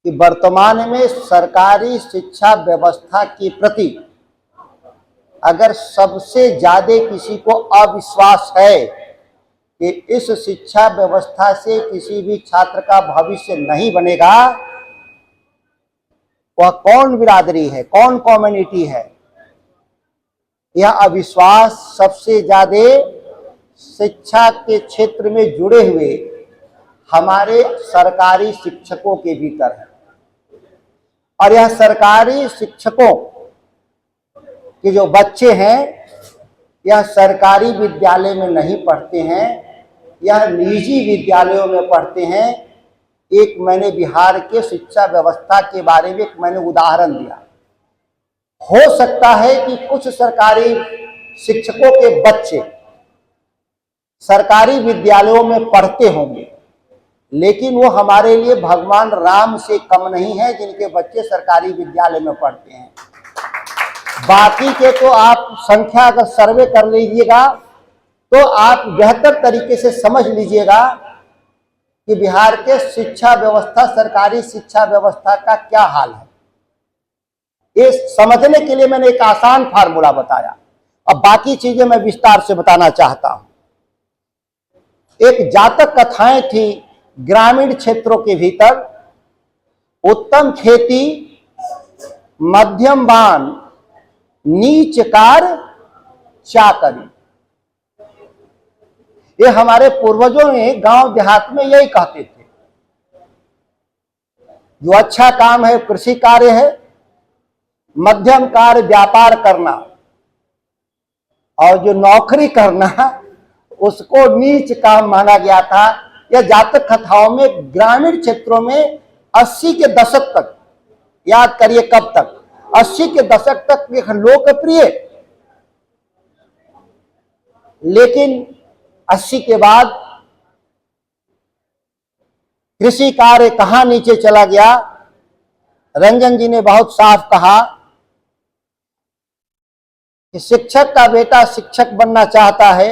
कि वर्तमान में सरकारी शिक्षा व्यवस्था के प्रति अगर सबसे ज्यादा किसी को अविश्वास है कि इस शिक्षा व्यवस्था से किसी भी छात्र का भविष्य नहीं बनेगा, वह कौन बिरादरी है, कौन कम्युनिटी है? यह अविश्वास सबसे ज्यादा शिक्षा के क्षेत्र में जुड़े हुए हमारे सरकारी शिक्षकों के भीतर है। और यह सरकारी शिक्षकों के जो बच्चे हैं, यह सरकारी विद्यालय में नहीं पढ़ते हैं, यह निजी विद्यालयों में पढ़ते हैं। एक मैंने बिहार के शिक्षा व्यवस्था के बारे में मैंने उदाहरण दिया। हो सकता है कि कुछ सरकारी शिक्षकों के बच्चे सरकारी विद्यालयों में पढ़ते होंगे, लेकिन वो हमारे लिए भगवान राम से कम नहीं है जिनके बच्चे सरकारी विद्यालय में पढ़ते हैं। बाकी के तो आप संख्या अगर सर्वे कर लीजिएगा तो आप बेहतर तरीके से समझ लीजिएगा कि बिहार के शिक्षा व्यवस्था, सरकारी शिक्षा व्यवस्था का क्या हाल है। ये समझने के लिए मैंने एक आसान फार्मूला बताया। अब बाकी चीजें मैं विस्तार से बताना चाहता हूं। एक जातक कथाएं थी ग्रामीण क्षेत्रों के भीतर। उत्तम खेती, मध्यम बान, नीच कार चाकरी। ये हमारे पूर्वजों ने गांव देहात में यही कहते थे। जो अच्छा काम है कृषि कार्य है, मध्यम कार्य व्यापार करना, और जो नौकरी करना उसको नीच काम माना गया था। यह जातक कथाओं में ग्रामीण क्षेत्रों में 80 के दशक तक, याद करिए कब तक, 80 के दशक तक लोकप्रिय। लेकिन 80 के बाद कृषि कार्य कहां नीचे चला गया। रंजन जी ने बहुत साफ कहा कि शिक्षक का बेटा शिक्षक बनना चाहता है,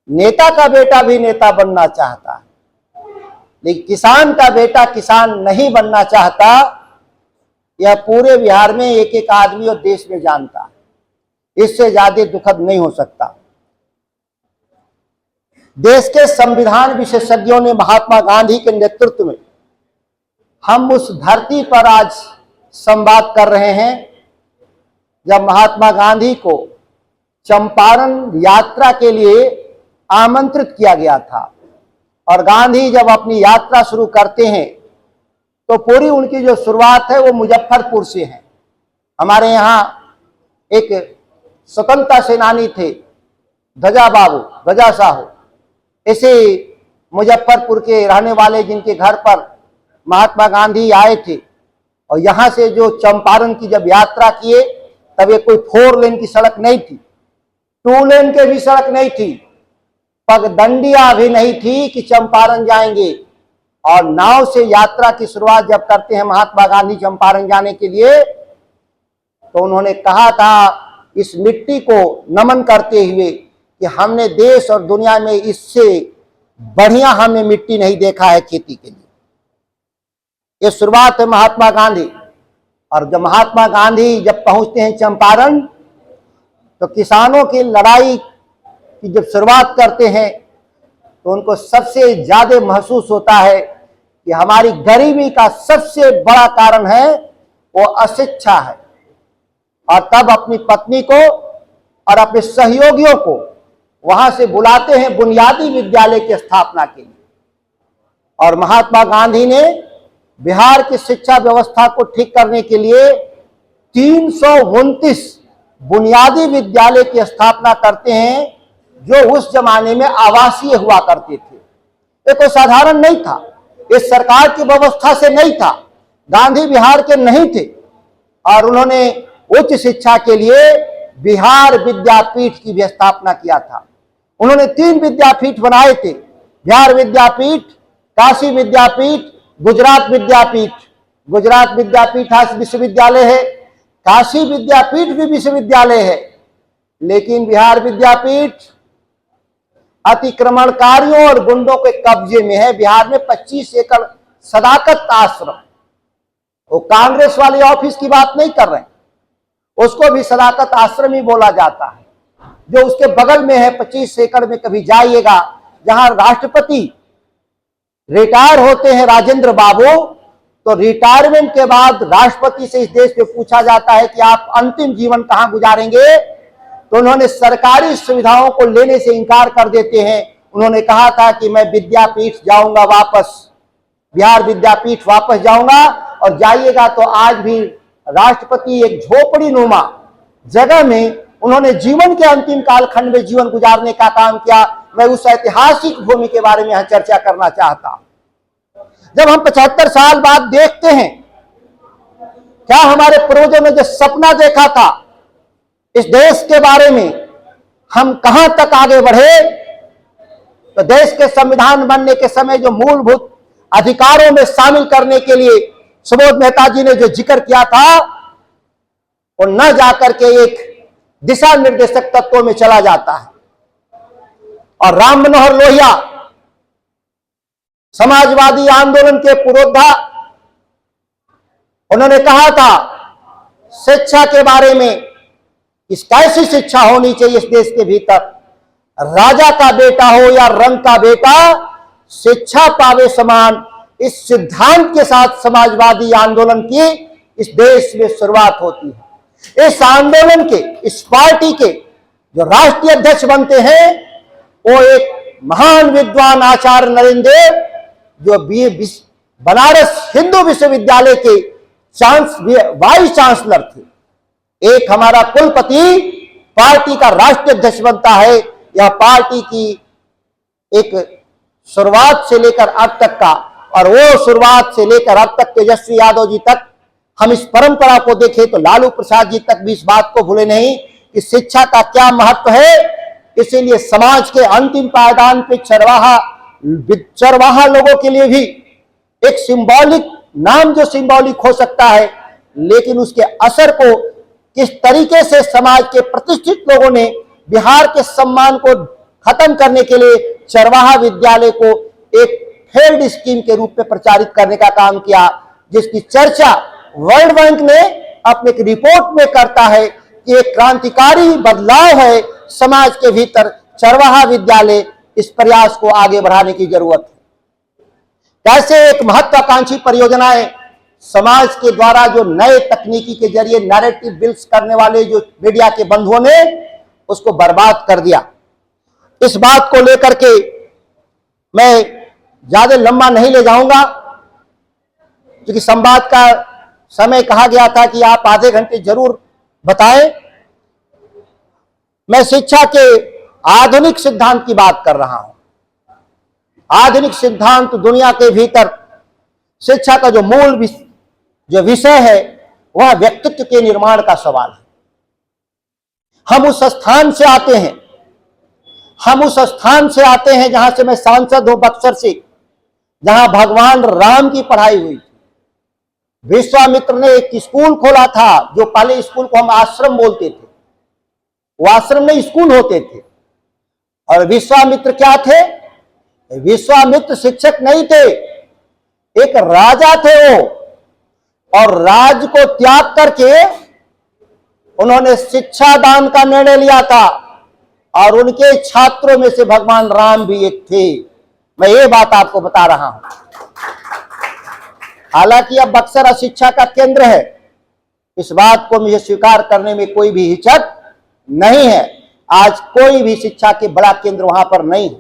नेता का बेटा भी नेता बनना चाहता है, लेकिन किसान का बेटा किसान नहीं बनना चाहता। यह पूरे बिहार में एक एक आदमी और देश में जानता है। इससे ज्यादा दुखद नहीं हो सकता। देश के संविधान विशेषज्ञों ने महात्मा गांधी के नेतृत्व में हम उस धरती पर आज संवाद कर रहे हैं जब महात्मा गांधी को चंपारण यात्रा के लिए आमंत्रित किया गया था। और गांधी जब अपनी यात्रा शुरू करते हैं तो पूरी उनकी जो शुरुआत है वो मुजफ्फरपुर से है। हमारे यहाँ एक स्वतंत्रता सेनानी थे ध्वजा बाबू, ध्वजा साहू, इसे मुजफ्फरपुर के रहने वाले जिनके घर पर महात्मा गांधी आए थे। और यहाँ से जो चंपारण की जब यात्रा किए तब ये कोई 4 लेन की सड़क नहीं थी, 2 लेन के भी सड़क नहीं थी, पगडंडियां भी नहीं थी कि चंपारण जाएंगे। और नाव से यात्रा की शुरुआत जब करते हैं महात्मा गांधी चंपारण जाने के लिए, तो उन्होंने कहा था इस मिट्टी को नमन करते हुए कि हमने देश और दुनिया में इससे बढ़िया हमने मिट्टी नहीं देखा है खेती के लिए। ये शुरुआत है महात्मा गांधी। और जब महात्मा गांधी जब पहुंचते हैं चंपारण तो किसानों की लड़ाई की जब शुरुआत करते हैं तो उनको सबसे ज्यादा महसूस होता है कि हमारी गरीबी का सबसे बड़ा कारण है वो अशिक्षा है। और तब अपनी पत्नी को और अपने सहयोगियों को वहां से बुलाते हैं बुनियादी विद्यालय की स्थापना के लिए। और महात्मा गांधी ने बिहार की शिक्षा व्यवस्था को ठीक करने के लिए 329 बुनियादी विद्यालय की स्थापना करते हैं जो उस जमाने में आवासीय हुआ करते थे। ये कोई साधारण नहीं था, इस सरकार की व्यवस्था से नहीं था। गांधी बिहार के नहीं थे और उन्होंने उच्च शिक्षा के लिए बिहार विद्यापीठ की भी स्थापना किया था। उन्होंने 3 विद्यापीठ बनाए थे, बिहार विद्यापीठ, काशी विद्यापीठ, गुजरात विद्यापीठ। गुजरात विद्यापीठ आज विश्वविद्यालय है, काशी विद्यापीठ भी विश्वविद्यालय है। लेकिन बिहार विद्यापीठ अतिक्रमणकारियों और गुंडों के कब्जे में है। बिहार में 25 एकड़ सदाकत आश्रम वो कांग्रेस वाले ऑफिस की बात नहीं कर रहे हैं, उसको भी सदाकत आश्रम ही बोला जाता है, जो उसके बगल में है। 25 एकड़ में कभी जाइएगा, जहां राष्ट्रपति रिटायर होते हैं राजेंद्र बाबू, तो रिटायरमेंट के बाद राष्ट्रपति से इस देश में पूछा जाता है कि आप अंतिम जीवन कहां गुजारेंगे, तो उन्होंने सरकारी सुविधाओं को लेने से इनकार कर देते हैं। उन्होंने कहा था कि मैं विद्यापीठ जाऊंगा, वापस बिहार विद्यापीठ वापस जाऊंगा। और जाइएगा तो आज भी राष्ट्रपति एक झोपड़ी नुमा जगह में उन्होंने जीवन के अंतिम कालखंड में जीवन गुजारने का काम किया। मैं उस ऐतिहासिक भूमि के बारे में यहां चर्चा करना चाहता हूं। जब हम 75 साल बाद देखते हैं, क्या हमारे पूर्वजों ने जो सपना देखा था इस देश के बारे में, हम कहां तक आगे बढ़े, तो देश के संविधान बनने के समय जो मूलभूत अधिकारों में शामिल करने के लिए सुबोध मेहता जी ने जो जिक्र किया था, वो न जाकर के एक दिशा निर्देशक तत्वों में चला जाता है। और राम मनोहर लोहिया समाजवादी आंदोलन के पुरोधा, उन्होंने कहा था शिक्षा के बारे में, इस कैसी शिक्षा होनी चाहिए इस देश के भीतर, राजा का बेटा हो या रंग का बेटा, शिक्षा पावे समान, इस सिद्धांत के साथ समाजवादी आंदोलन की इस देश में शुरुआत होती है। इस आंदोलन के, इस पार्टी के जो राष्ट्रीय अध्यक्ष बनते हैं, वो एक महान विद्वान आचार्य नरेंद्र देव, जो बनारस हिंदू विश्वविद्यालय के वाइस चांसलर थे। एक हमारा कुलपति पार्टी का राष्ट्रीय अध्यक्ष बनता है। यह पार्टी की एक शुरुआत से लेकर अब तक का, और वो शुरुआत से लेकर अब तक तेजस्वी यादव जी तक, हम इस परंपरा को देखें तो लालू प्रसाद जी तक भी इस बात को भूले नहीं कि शिक्षा का क्या महत्व है। इसीलिए समाज के अंतिम पायदान पे चरवाहा लोगों के लिए भी एक सिंबॉलिक नाम, जो सिंबॉलिक हो सकता है, लेकिन उसके असर को किस तरीके से समाज के प्रतिष्ठित लोगों ने बिहार के सम्मान को खत्म करने के लिए चरवाहा विद्यालय को एक फेल्ड स्कीम के रूप में प्रचारित करने का काम किया, जिसकी चर्चा वर्ल्ड बैंक ने अपने एक रिपोर्ट में करता है कि एक क्रांतिकारी बदलाव है समाज के भीतर। चरवाहा विद्यालय, इस प्रयास को आगे बढ़ाने की जरूरत है। कैसे एक महत्वाकांक्षी परियोजनाएं समाज के द्वारा जो नए तकनीकी के जरिए नैरेटिव बिल्ड्स करने वाले जो मीडिया के बंधुओं ने उसको बर्बाद कर दिया। इस बात को लेकर के मैं ज्यादा लंबा नहीं ले जाऊंगा, क्योंकि संवाद का समय कहा गया था कि आप आधे घंटे जरूर बताएं। मैं शिक्षा के आधुनिक सिद्धांत की बात कर रहा हूं। आधुनिक सिद्धांत दुनिया के भीतर शिक्षा का जो मूल जो विषय है वह व्यक्तित्व के निर्माण का सवाल है। हम उस स्थान से आते हैं, जहां से मैं सांसद हूं, बक्सर से, जहां भगवान राम की पढ़ाई हुई। विश्वामित्र ने एक स्कूल खोला था, जो पहले स्कूल को हम आश्रम बोलते थे, वो आश्रम में स्कूल होते थे। और विश्वामित्र क्या थे? विश्वामित्र शिक्षक नहीं थे, एक राजा थे वो। और राज को त्याग करके उन्होंने शिक्षा दान का निर्णय लिया था, और उनके छात्रों में से भगवान राम भी एक थे। मैं ये बात आपको बता रहा हूं। हालांकि अब बक्सर अशिक्षा का केंद्र है, इस बात को मुझे स्वीकार करने में कोई भी हिचक नहीं है। आज कोई भी शिक्षा के बड़ा केंद्र वहां पर नहीं है।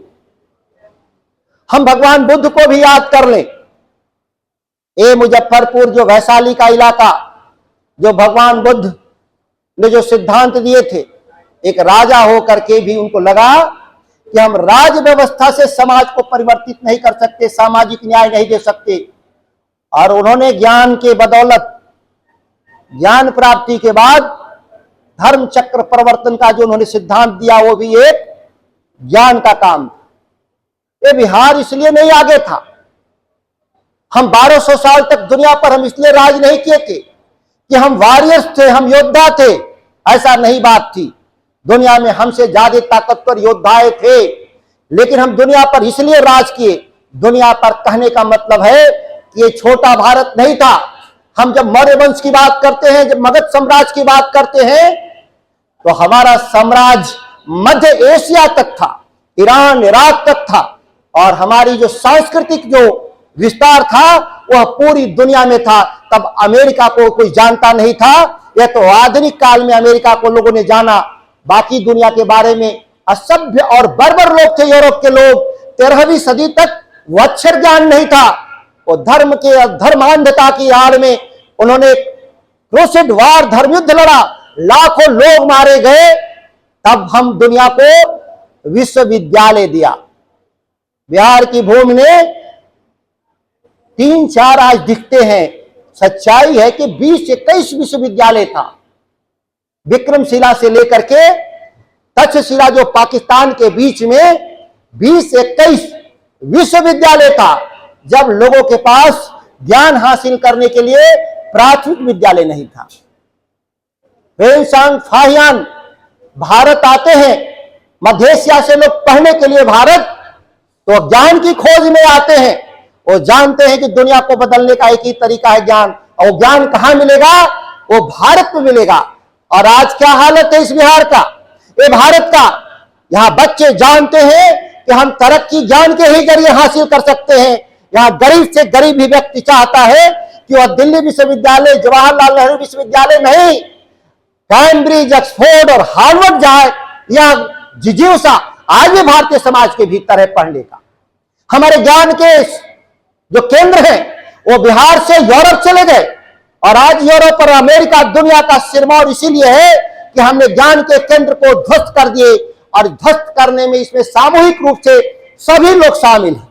हम भगवान बुद्ध को भी याद कर लें। ये मुजफ्फरपुर जो वैशाली का इलाका, जो भगवान बुद्ध ने जो सिद्धांत दिए थे, एक राजा होकर के भी उनको लगा कि हम राज व्यवस्था से समाज को परिवर्तित नहीं कर सकते, सामाजिक न्याय नहीं दे सकते। और उन्होंने ज्ञान के बदौलत, ज्ञान प्राप्ति के बाद धर्म चक्र परिवर्तन का जो उन्होंने सिद्धांत दिया, वो भी एक ज्ञान का काम था। ये बिहार इसलिए नहीं आगे था। हम 1200 साल तक दुनिया पर हम इसलिए राज नहीं किए थे कि हम वॉरियर्स थे, हम योद्धा थे, ऐसा नहीं बात थी। दुनिया में हमसे ज्यादा ताकतवर योद्धाएं थे, लेकिन हम दुनिया पर इसलिए राज किए। दुनिया पर कहने का मतलब है कि ये छोटा भारत नहीं था, हम जब मौर्य वंश की बात करते हैं, जब मगध साम्राज्य की बात करते हैं, तो हमारा साम्राज्य मध्य एशिया तक था, ईरान इराक तक था, और हमारी जो सांस्कृतिक जो विस्तार था वह पूरी दुनिया में था। तब अमेरिका को कोई जानता नहीं था, यह तो आधुनिक काल में अमेरिका को लोगों ने जाना। बाकी दुनिया के बारे में असभ्य और बर्बर लोग थे, यूरोप के लोग। 13वीं सदी तक वह अक्षर ज्ञान नहीं था। वो धर्म के धर्मांधता की आड़ में उन्होंने क्रूसेड वार, धर्म युद्ध लड़ा, लाखों लोग मारे गए। तब हम दुनिया को विश्वविद्यालय दिया। बिहार की भूमि ने 3-4 आज दिखते हैं। सच्चाई है कि 20-21 विश्वविद्यालय था। विक्रमशिला से लेकर के तक्षशिला जो पाकिस्तान के बीच में 20-21 विश्वविद्यालय था, जब लोगों के पास ज्ञान हासिल करने के लिए प्राथमिक विद्यालय नहीं था। वेनसांग फाहियान भारत आते हैं, मध्य एशिया से लोग पढ़ने के लिए भारत, तो ज्ञान की खोज में आते हैं। वो जानते हैं कि दुनिया को बदलने का एक ही तरीका है ज्ञान, और ज्ञान कहां मिलेगा? वो भारत में मिलेगा। और आज क्या हालत है इस बिहार का, ये भारत का? यहां बच्चे जानते हैं कि हम तरक्की ज्ञान के ही जरिए हासिल कर सकते हैं। यहां गरीब से गरीब भी व्यक्ति चाहता है कि वह दिल्ली विश्वविद्यालय, जवाहरलाल नेहरू विश्वविद्यालय नहीं, कैम्ब्रिज, ऑक्सफोर्ड और हार्वर्ड जाए। या जिज्ञासा आज भी भारतीय समाज के भीतर है पढ़ने का। हमारे ज्ञान के जो केंद्र हैं वो बिहार से यूरोप चले गए, और आज यूरोप और अमेरिका दुनिया का सिरमौर इसीलिए है कि हमने ज्ञान के केंद्र को ध्वस्त कर दिए। और ध्वस्त करने में इसमें सामूहिक रूप से सभी लोग शामिल हैं।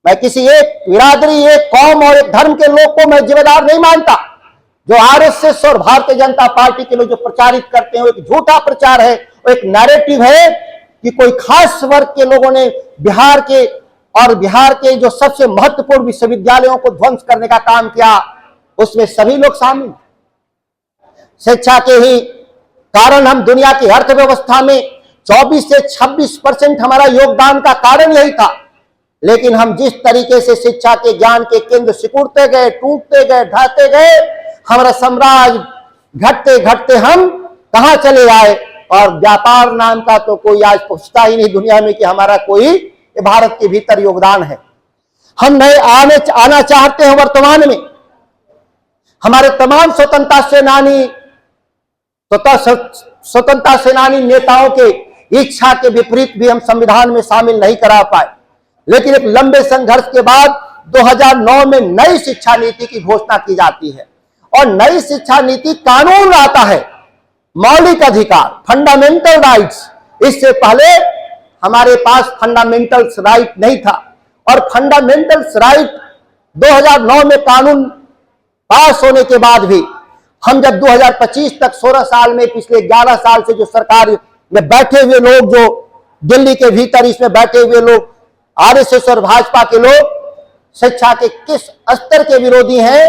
मैं किसी एक बिरादरी, एक कौम और एक धर्म के लोग को मैं जिम्मेदार नहीं मानता। जो आरएसएस और भारतीय जनता पार्टी के लोग जो प्रचारित करते हैं वो एक झूठा प्रचार है, वो एक नैरेटिव है कि कोई खास वर्ग के लोगों ने बिहार के जो सबसे महत्वपूर्ण विश्वविद्यालयों को ध्वंस करने का काम किया। उसमें सभी लोग शामिल। शिक्षा के ही कारण हम दुनिया की अर्थव्यवस्था में 24 से 26% हमारा योगदान का कारण यही था। लेकिन हम जिस तरीके से शिक्षा के ज्ञान के केंद्र सिकुड़ते गए, टूटते गए, ढहते गए, हमारा साम्राज्य घटते घटते हम कहां चले आए। और व्यापार नाम का तो कोई आज पूछता ही नहीं दुनिया में कि हमारा कोई भारत के भीतर योगदान है। हम नए आना चाहते हैं वर्तमान में। हमारे तमाम स्वतंत्रता सेनानी नेताओं के इच्छा के विपरीत भी हम संविधान में शामिल नहीं करा पाए। लेकिन एक लंबे संघर्ष के बाद 2009 में नई शिक्षा नीति की घोषणा की जाती है, और नई शिक्षा नीति कानून आता है, मौलिक अधिकार, फंडामेंटल राइट्स। इससे पहले हमारे पास फंडामेंटल्स राइट नहीं था, और फंडामेंटल्स राइट 2009 में कानून पास होने के बाद भी हम जब 2025 तक 16 साल में, पिछले 11 साल से जो सरकार में बैठे हुए लोग, जो दिल्ली के भीतर इसमें बैठे हुए लोग, आरएसएस और भाजपा के लोग शिक्षा के किस स्तर के विरोधी हैं,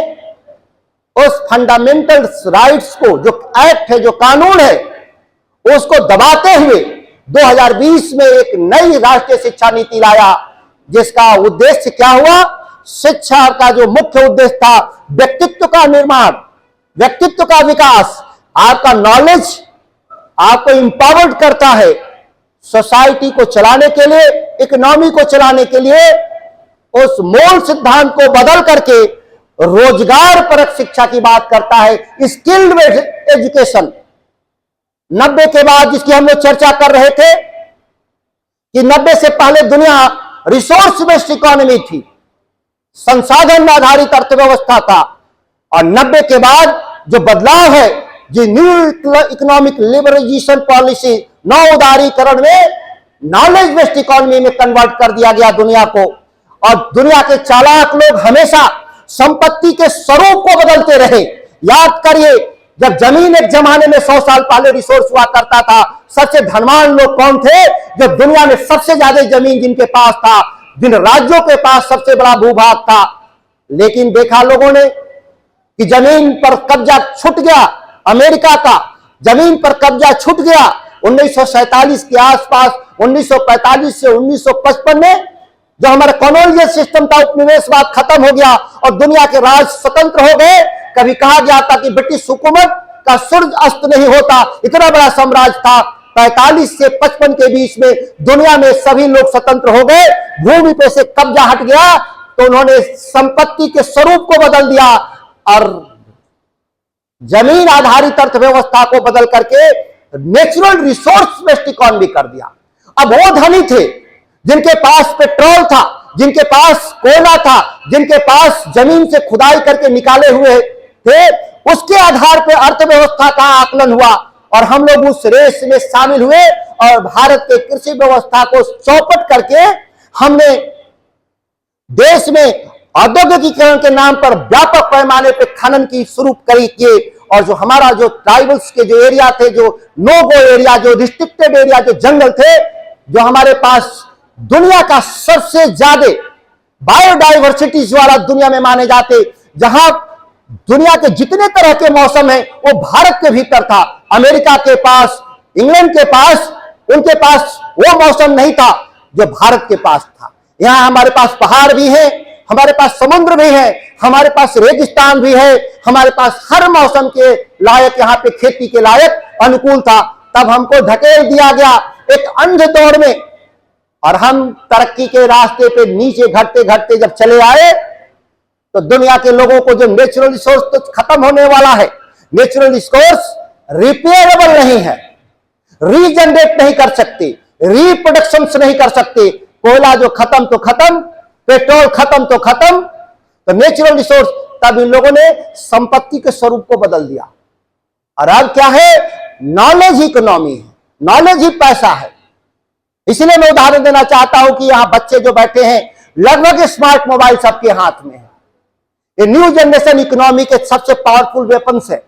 उस फंडामेंटल राइट्स को, जो एक्ट है, जो कानून है, उसको दबाते हुए 2020 में एक नई राष्ट्रीय शिक्षा नीति लाया, जिसका उद्देश्य क्या हुआ? शिक्षा का जो मुख्य उद्देश्य था, व्यक्तित्व का निर्माण, व्यक्तित्व का विकास। आपका नॉलेज आपको इंपावर्ड करता है सोसाइटी को चलाने के लिए, इकोनॉमी को चलाने के लिए। उस मूल सिद्धांत को बदल करके रोजगार परक शिक्षा की बात करता है, स्किल्ड एजुकेशन। 90 के बाद जिसकी हम लोग चर्चा कर रहे थे कि 90 से पहले दुनिया रिसोर्स बेस्ड इकोनॉमी थी, संसाधन आधारित अर्थव्यवस्था था, और 90 के बाद जो बदलाव है, जो न्यू इकोनॉमिक लिबरलाइजेशन पॉलिसी, नौ उदारीकरण में नॉलेज बेस्ड इकोनॉमी में कन्वर्ट कर दिया गया दुनिया को। और दुनिया के चालाक लोग हमेशा संपत्ति के स्वरूप को बदलते रहे। याद करिए, जब जमीन एक जमाने में 100 साल पहले रिसोर्स हुआ करता था, सबसे धनवान लोग कौन थे? जो दुनिया में सबसे ज्यादा जमीन जिनके पास था, जिन राज्यों के पास सबसे बड़ा भूभाग था। लेकिन देखा लोगों ने कि जमीन पर कब्जा छूट गया, अमेरिका का जमीन पर कब्जा छूट गया। 1947 के आसपास, 1945 से 1955 में जो हमारा कॉलोनियल सिस्टम था, उपनिवेशवाद खत्म हो गया और दुनिया के राज स्वतंत्र हो गए, कभी कहा गया था कि ब्रिटिश हुकूमत का सूरज अस्त नहीं होता, इतना बड़ा साम्राज्य था। 45 से 55 के बीच में दुनिया में सभी लोग स्वतंत्र हो गए, भूमि पे से कब्जा हट गया, तो उन्होंने संपत्ति के स्वरूप को बदल दिया और जमीन आधारित अर्थव्यवस्था को बदल करके नेचुरल रिसोर्स बेस्ड इकोनॉमी कर दिया। अब वो धनी थे जिनके पास पेट्रोल था, जिनके पास कोयला था, जिनके पास जमीन से खुदाई करके निकाले हुए थे, उसके आधार पर अर्थव्यवस्था का आकलन हुआ और हम लोग उस रेस में शामिल हुए और भारत के कृषि व्यवस्था को चौपट करके हमने देश में औद्योगिकीकरण के नाम पर व्यापक पैमाने पर खनन की शुरू किए और जो हमारा जो ट्राइबल्स के जो एरिया थे, जो नो गो एरिया, जो रिस्ट्रिक्टेड एरिया, जो जंगल थे, जो हमारे पास दुनिया का सबसे ज्यादा बायोडाइवर्सिटीज वाला दुनिया में माने जाते, जहां दुनिया के जितने तरह के मौसम हैं वो भारत के भीतर था। अमेरिका के पास, इंग्लैंड के पास, उनके पास वो मौसम नहीं था जो भारत के पास था। यहां हमारे पास पहाड़ भी है, हमारे पास समुद्र भी है, हमारे पास रेगिस्तान भी है, हमारे पास हर मौसम के लायक यहाँ पे खेती के लायक अनुकूल था। तब हमको धकेल दिया गया एक अंध दौड़ में और हम तरक्की के रास्ते पे नीचे घटते घटते जब चले आए तो दुनिया के लोगों को जो नेचुरल रिसोर्स तो खत्म होने वाला है, नेचुरल रिसोर्स रिपेयरेबल नहीं है, रीजनरेट नहीं कर सकते, रिप्रोडक्शन नहीं कर सकते। कोयला जो खत्म तो खत्म, पेट्रोल खत्म तो खत्म, तो नेचुरल रिसोर्स, तब इन लोगों ने संपत्ति के स्वरूप को बदल दिया और अब क्या है, नॉलेज इकोनॉमी है, नॉलेज ही पैसा है। इसलिए मैं उदाहरण देना चाहता हूं कि यहां बच्चे जो बैठे हैं लगभग स्मार्ट मोबाइल सबके हाथ में है। ये न्यू जनरेशन इकोनॉमी के सबसे पावरफुल वेपन्स है।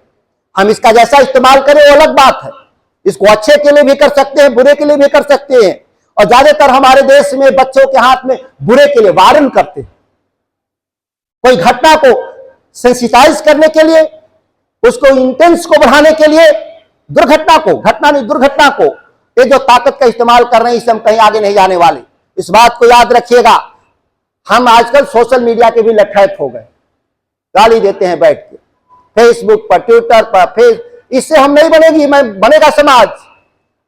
हम इसका जैसा इस्तेमाल करें वो अलग बात है, इसको अच्छे के लिए भी कर सकते हैं, बुरे के लिए भी कर सकते हैं और ज्यादातर हमारे देश में बच्चों के हाथ में बुरे के लिए वारन करते हैं। कोई घटना को सेंसिटाइज करने के लिए, उसको इंटेंस को बढ़ाने के लिए, दुर्घटना को, घटना नहीं दुर्घटना को, ये जो ताकत का इस्तेमाल कर रहे हैं इससे हम कहीं आगे नहीं जाने वाले। इस बात को याद रखिएगा। हम आजकल सोशल मीडिया के भी लठैत हो गए, गाली देते हैं बैठ के फेसबुक पर, ट्विटर पर, इससे हम नहीं बनेगी, बनेगा समाज।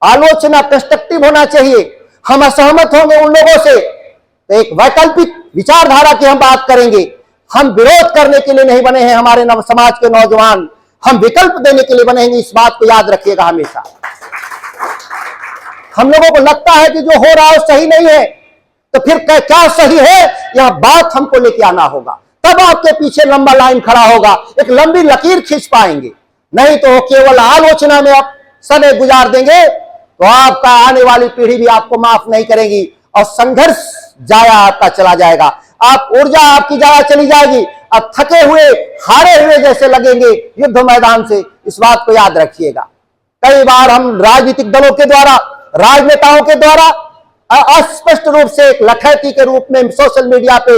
आलोचना कंस्ट्रक्टिव होना चाहिए। हम असहमत होंगे उन लोगों से तो एक वैकल्पिक विचारधारा की हम बात करेंगे। हम विरोध करने के लिए नहीं बने हैं हमारे समाज के नौजवान, हम विकल्प देने के लिए बने हैं। इस बात को याद रखिएगा हमेशा। हम लोगों को लगता है कि जो हो रहा है सही नहीं है, तो फिर क्या सही है, यह बात हमको लेके आना होगा, तब आपके पीछे लंबा लाइन खड़ा होगा, एक लंबी लकीर खींच पाएंगे। नहीं तो केवल आलोचना में आप समय गुजार देंगे तो आपका आने वाली पीढ़ी भी आपको माफ नहीं करेगी और संघर्ष जाया आपका चला जाएगा, आप ऊर्जा आपकी जाया चली जाएगी, अब थके हुए हारे हुए जैसे लगेंगे युद्ध मैदान से। इस बात को याद रखिएगा। कई बार हम राजनीतिक दलों के द्वारा, राजनेताओं के द्वारा अस्पष्ट रूप से एक लठैती के रूप में सोशल मीडिया पे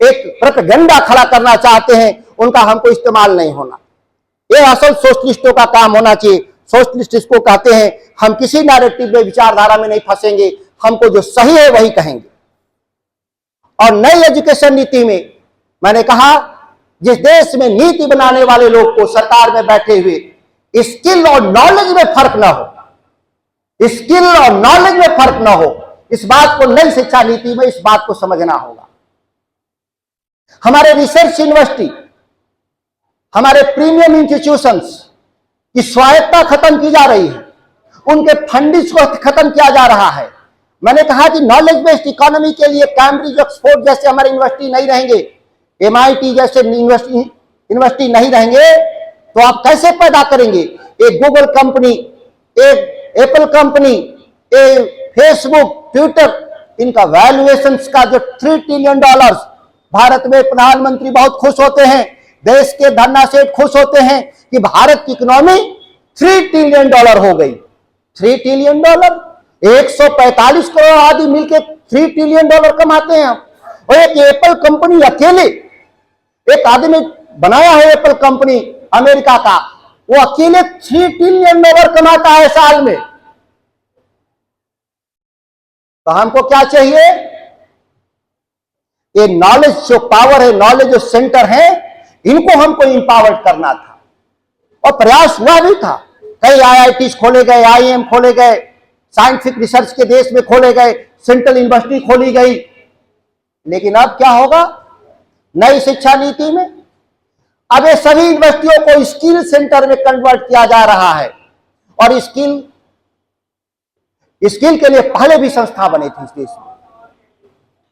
एक प्रोपेगेंडा खड़ा करना चाहते हैं, उनका हमको इस्तेमाल नहीं होना। यह असल सोशलिस्टों का काम होना चाहिए। सोशलिस्ट इसको कहते हैं, हम किसी नैरेटिव में, विचारधारा में नहीं फंसेंगे, हमको जो सही है वही कहेंगे। और नई एजुकेशन नीति में मैंने कहा, जिस देश में नीति बनाने वाले लोग को सरकार में बैठे हुए स्किल और नॉलेज में फर्क ना हो, स्किल और नॉलेज में फर्क ना हो, इस बात को नई शिक्षा नीति में इस बात को समझना होगा। हमारे रिसर्च यूनिवर्सिटी, हमारे प्रीमियम इंस्टीट्यूशंस की स्वायत्ता खत्म की जा रही है, उनके फंडिंग्स को खत्म किया जा रहा है। मैंने कहा कि नॉलेज बेस्ड इकोनॉमी के लिए कैम्ब्रिज, ऑक्सफोर्ड जैसे हमारे यूनिवर्सिटी नहीं रहेंगे, MIT जैसे यूनिवर्सिटी नहीं रहेंगे, तो आप कैसे पैदा करेंगे एक गूगल कंपनी, एक एप्पल कंपनी, एक फेसबुक, ट्विटर, इनका वैल्यूएशन का जो $3 ट्रिलियन, भारत में प्रधानमंत्री बहुत खुश होते हैं, देश के धन्ना सेठ खुश होते हैं कि भारत की इकोनॉमी $3 ट्रिलियन हो गई। $3 ट्रिलियन, 145 करोड़ आदमी मिलकर $3 ट्रिलियन कमाते हैं। और एक एप्पल कंपनी अकेले, एक आदमी बनाया है एप्पल कंपनी अमेरिका का, वो अकेले $3 ट्रिलियन कमाता है साल में। तो हमको क्या चाहिए, ये नॉलेज जो पावर है, नॉलेज जो सेंटर है, इनको हमको इंपावर्ड करना था और प्रयास हुआ भी था। कई IITs खोले गए, IIM खोले गए, साइंटिफिक रिसर्च के देश में खोले गए, सेंट्रल यूनिवर्सिटी खोली गई। लेकिन अब क्या होगा नई शिक्षा नीति में? अब ये सभी यूनिवर्सिटियों को स्किल सेंटर में कन्वर्ट किया जा रहा है और स्किल के लिए पहले भी संस्था बने थे इस देश में।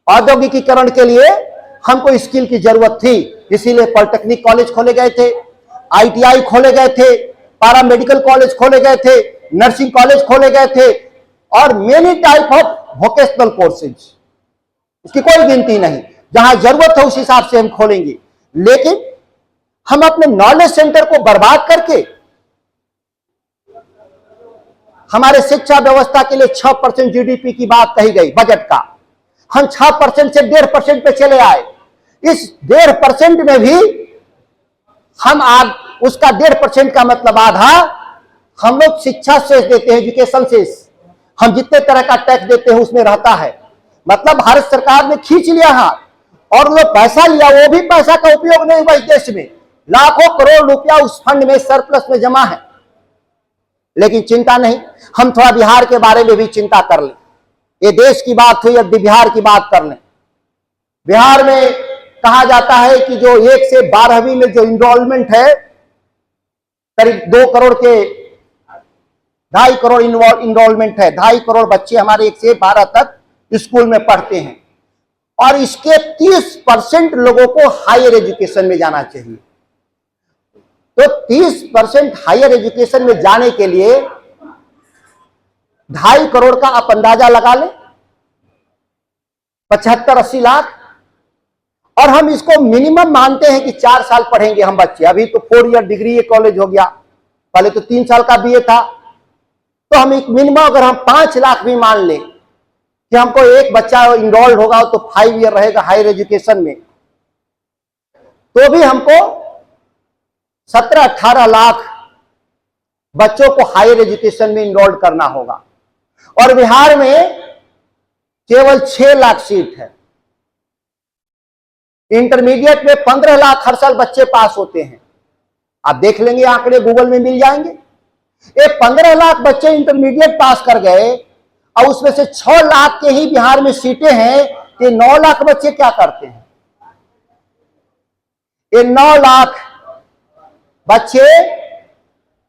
औद्योगिकीकरण के लिए हमको स्किल की जरूरत थी, इसीलिए पॉलिटेक्निक कॉलेज खोले गए थे, ITI खोले गए थे, पारा मेडिकल कॉलेज खोले गए थे, नर्सिंग कॉलेज खोले गए थे और many type of vocational courses. इसकी कोई गिनती नहीं, जहां जरूरत है उस हिसाब से हम खोलेंगे। लेकिन हम अपने नॉलेज सेंटर को बर्बाद करके हमारे शिक्षा व्यवस्था के लिए 6% GDP की बात कही गई बजट का, हम 6% से 1.5% पे चले आए। इस 1.5% में भी हम आज उसका 1.5% का मतलब आधा हम लोग शिक्षा सेस देते हैं, एजुकेशन सेस। हम जितने तरह का टैक्स देते हैं उसमें रहता है, मतलब भारत सरकार ने खींच लिया हाथ और वो पैसा लिया, वो भी पैसा का उपयोग नहीं हुआ। इस देश में लाखों करोड़ रुपया उस फंड में सरप्लस में जमा है, लेकिन चिंता नहीं। हम थोड़ा बिहार के बारे में भी चिंता कर लें। ये देश की बात हुई, अब बिहार की बात कर लें। बिहार में कहा जाता है कि जो 1 से 12वीं में जो इनरोलमेंट है, करीब 2 करोड़ के 2.5 करोड़ इनरोलमेंट है। 2.5 करोड़ बच्चे हमारे 1 से 12 तक स्कूल में पढ़ते हैं और इसके 30% लोगों को हायर एजुकेशन में जाना चाहिए। तो 30% हायर एजुकेशन में जाने के लिए 2.5 करोड़ का आप अंदाजा लगा लें, 75-80 लाख। और हम इसको मिनिमम मानते हैं कि 4 साल पढ़ेंगे हम बच्चे। अभी तो 4 ईयर डिग्री कॉलेज हो गया, पहले तो 3 साल का BA था। तो हम एक मिनिमम अगर हम 5 लाख भी मान लें कि हमको एक बच्चा इनरोल्ड होगा तो 5 ईयर रहेगा हायर एजुकेशन में, तो भी हमको 17-18 लाख बच्चों को हायर एजुकेशन में इनरोल्ड करना होगा। और बिहार में केवल 6 लाख सीट है। इंटरमीडिएट में 15 लाख हर साल बच्चे पास होते हैं। आप देख लेंगे, आंकड़े गूगल में मिल जाएंगे। ये 15 लाख बच्चे इंटरमीडिएट पास कर गए और उसमें से 6 लाख के ही बिहार में सीटें हैं। ये 9 लाख बच्चे क्या करते हैं? ये 9 लाख बच्चे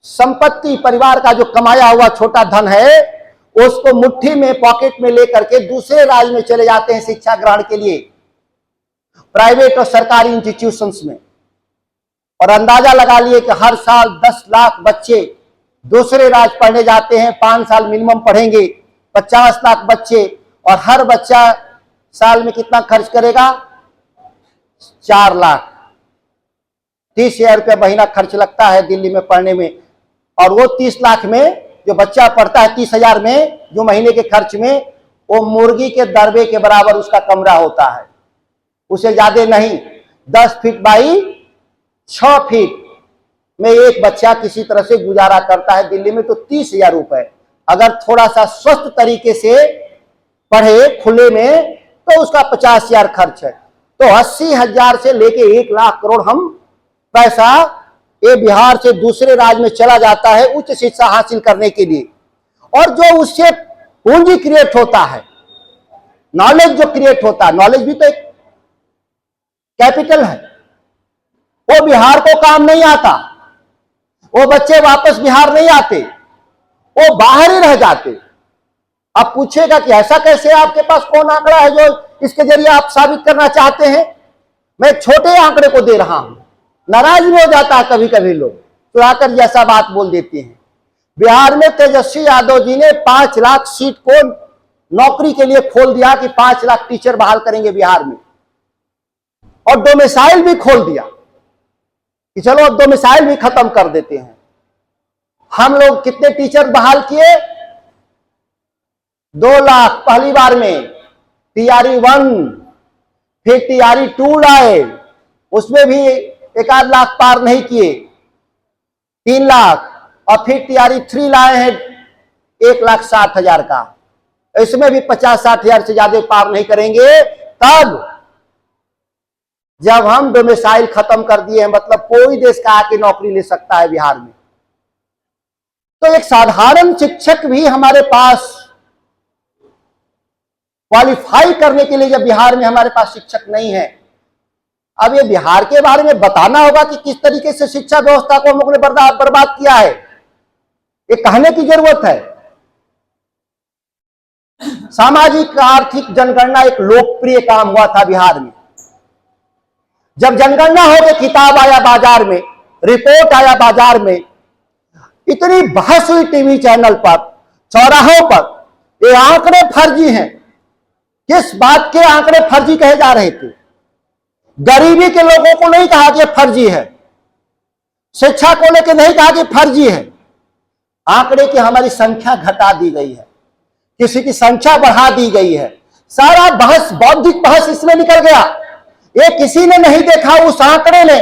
संपत्ति, परिवार का जो कमाया हुआ छोटा धन है उसको मुट्ठी में पॉकेट में लेकर के दूसरे राज्य में चले जाते हैं शिक्षा ग्रहण के लिए, प्राइवेट और सरकारी इंस्टीट्यूशंस में। और अंदाजा लगा लिए कि हर साल 10 लाख बच्चे दूसरे राज्य पढ़ने जाते हैं। 5 साल मिनिमम पढ़ेंगे, 50 लाख बच्चे, और हर बच्चा साल में कितना खर्च करेगा? 4 लाख। 30,000 रुपया महीना खर्च लगता है दिल्ली में पढ़ने में। और वो 30 लाख में जो बच्चा पढ़ता है, 30,000 में जो महीने के खर्च में, वो मुर्गी के दरबे के बराबर उसका कमरा होता है, उसे ज्यादा नहीं। 10 फीट बाई 6 फीट में एक बच्चा किसी तरह से गुजारा करता है दिल्ली में। तो 30,000 रुपए अगर थोड़ा सा स्वस्थ तरीके से पढ़े खुले में तो उसका 50,000 खर्च है। तो 80,000 से लेके 1 लाख करोड़ हम पैसा ये बिहार से दूसरे राज्य में चला जाता है उच्च शिक्षा हासिल करने के लिए। और जो उससे पूंजी क्रिएट होता है, नॉलेज जो क्रिएट होता है, नॉलेज भी तो एक कैपिटल है, वो बिहार को काम नहीं आता। वो बच्चे वापस बिहार नहीं आते, वो बाहर ही रह जाते। आप पूछेगा कि ऐसा कैसे, आपके पास कौन आंकड़ा है जो इसके जरिए आप साबित करना चाहते हैं? मैं छोटे आंकड़े को दे रहा हूं। नाराज भी हो जाता है कभी कभी लोग, सुधाकर जैसा बात बोल देते हैं। बिहार में तेजस्वी यादव जी ने 5 लाख सीट को नौकरी के लिए खोल दिया कि 5 लाख टीचर बहाल करेंगे बिहार में, और डोमिसाइल भी खोल दिया कि चलो अब डोमिसाइल भी खत्म कर देते हैं। हम लोग कितने टीचर बहाल किए? 2 लाख पहली बार में। TRE 1, फिर TRE 2 लाए, उसमें भी 1 लाख पार नहीं किए, 3 लाख। और फिर TRE 3 लाए हैं 1,60,000 का, इसमें भी 50-60 हजार से ज्यादा पार नहीं करेंगे। तब जब हम डोमिसाइल खत्म कर दिए हैं, मतलब कोई देश का आके नौकरी ले सकता है बिहार में, तो एक साधारण शिक्षक भी हमारे पास क्वालिफाई करने के लिए, जब बिहार में हमारे पास शिक्षक नहीं है, अब ये बिहार के बारे में बताना होगा कि किस तरीके से शिक्षा व्यवस्था को हम लोगों ने बर्बाद किया है, ये कहने की जरूरत है। सामाजिक आर्थिक जनगणना एक लोकप्रिय काम हुआ था बिहार में। जब जनगणना हो गई, किताब आया बाजार में, रिपोर्ट आया बाजार में, इतनी बहस हुई टीवी चैनल पर, चौराहों पर, ये आंकड़े फर्जी हैं। किस बात के आंकड़े फर्जी कहे जा रहे थे? गरीबी के लोगों को नहीं कहा कि फर्जी है, शिक्षा को लेकर नहीं कहा कि फर्जी है, आंकड़े की हमारी संख्या घटा दी गई है, किसी की संख्या बढ़ा दी गई है। सारा बहस, बौद्धिक बहस इसमें निकल गया। ये किसी ने नहीं देखा उस आंकड़े ने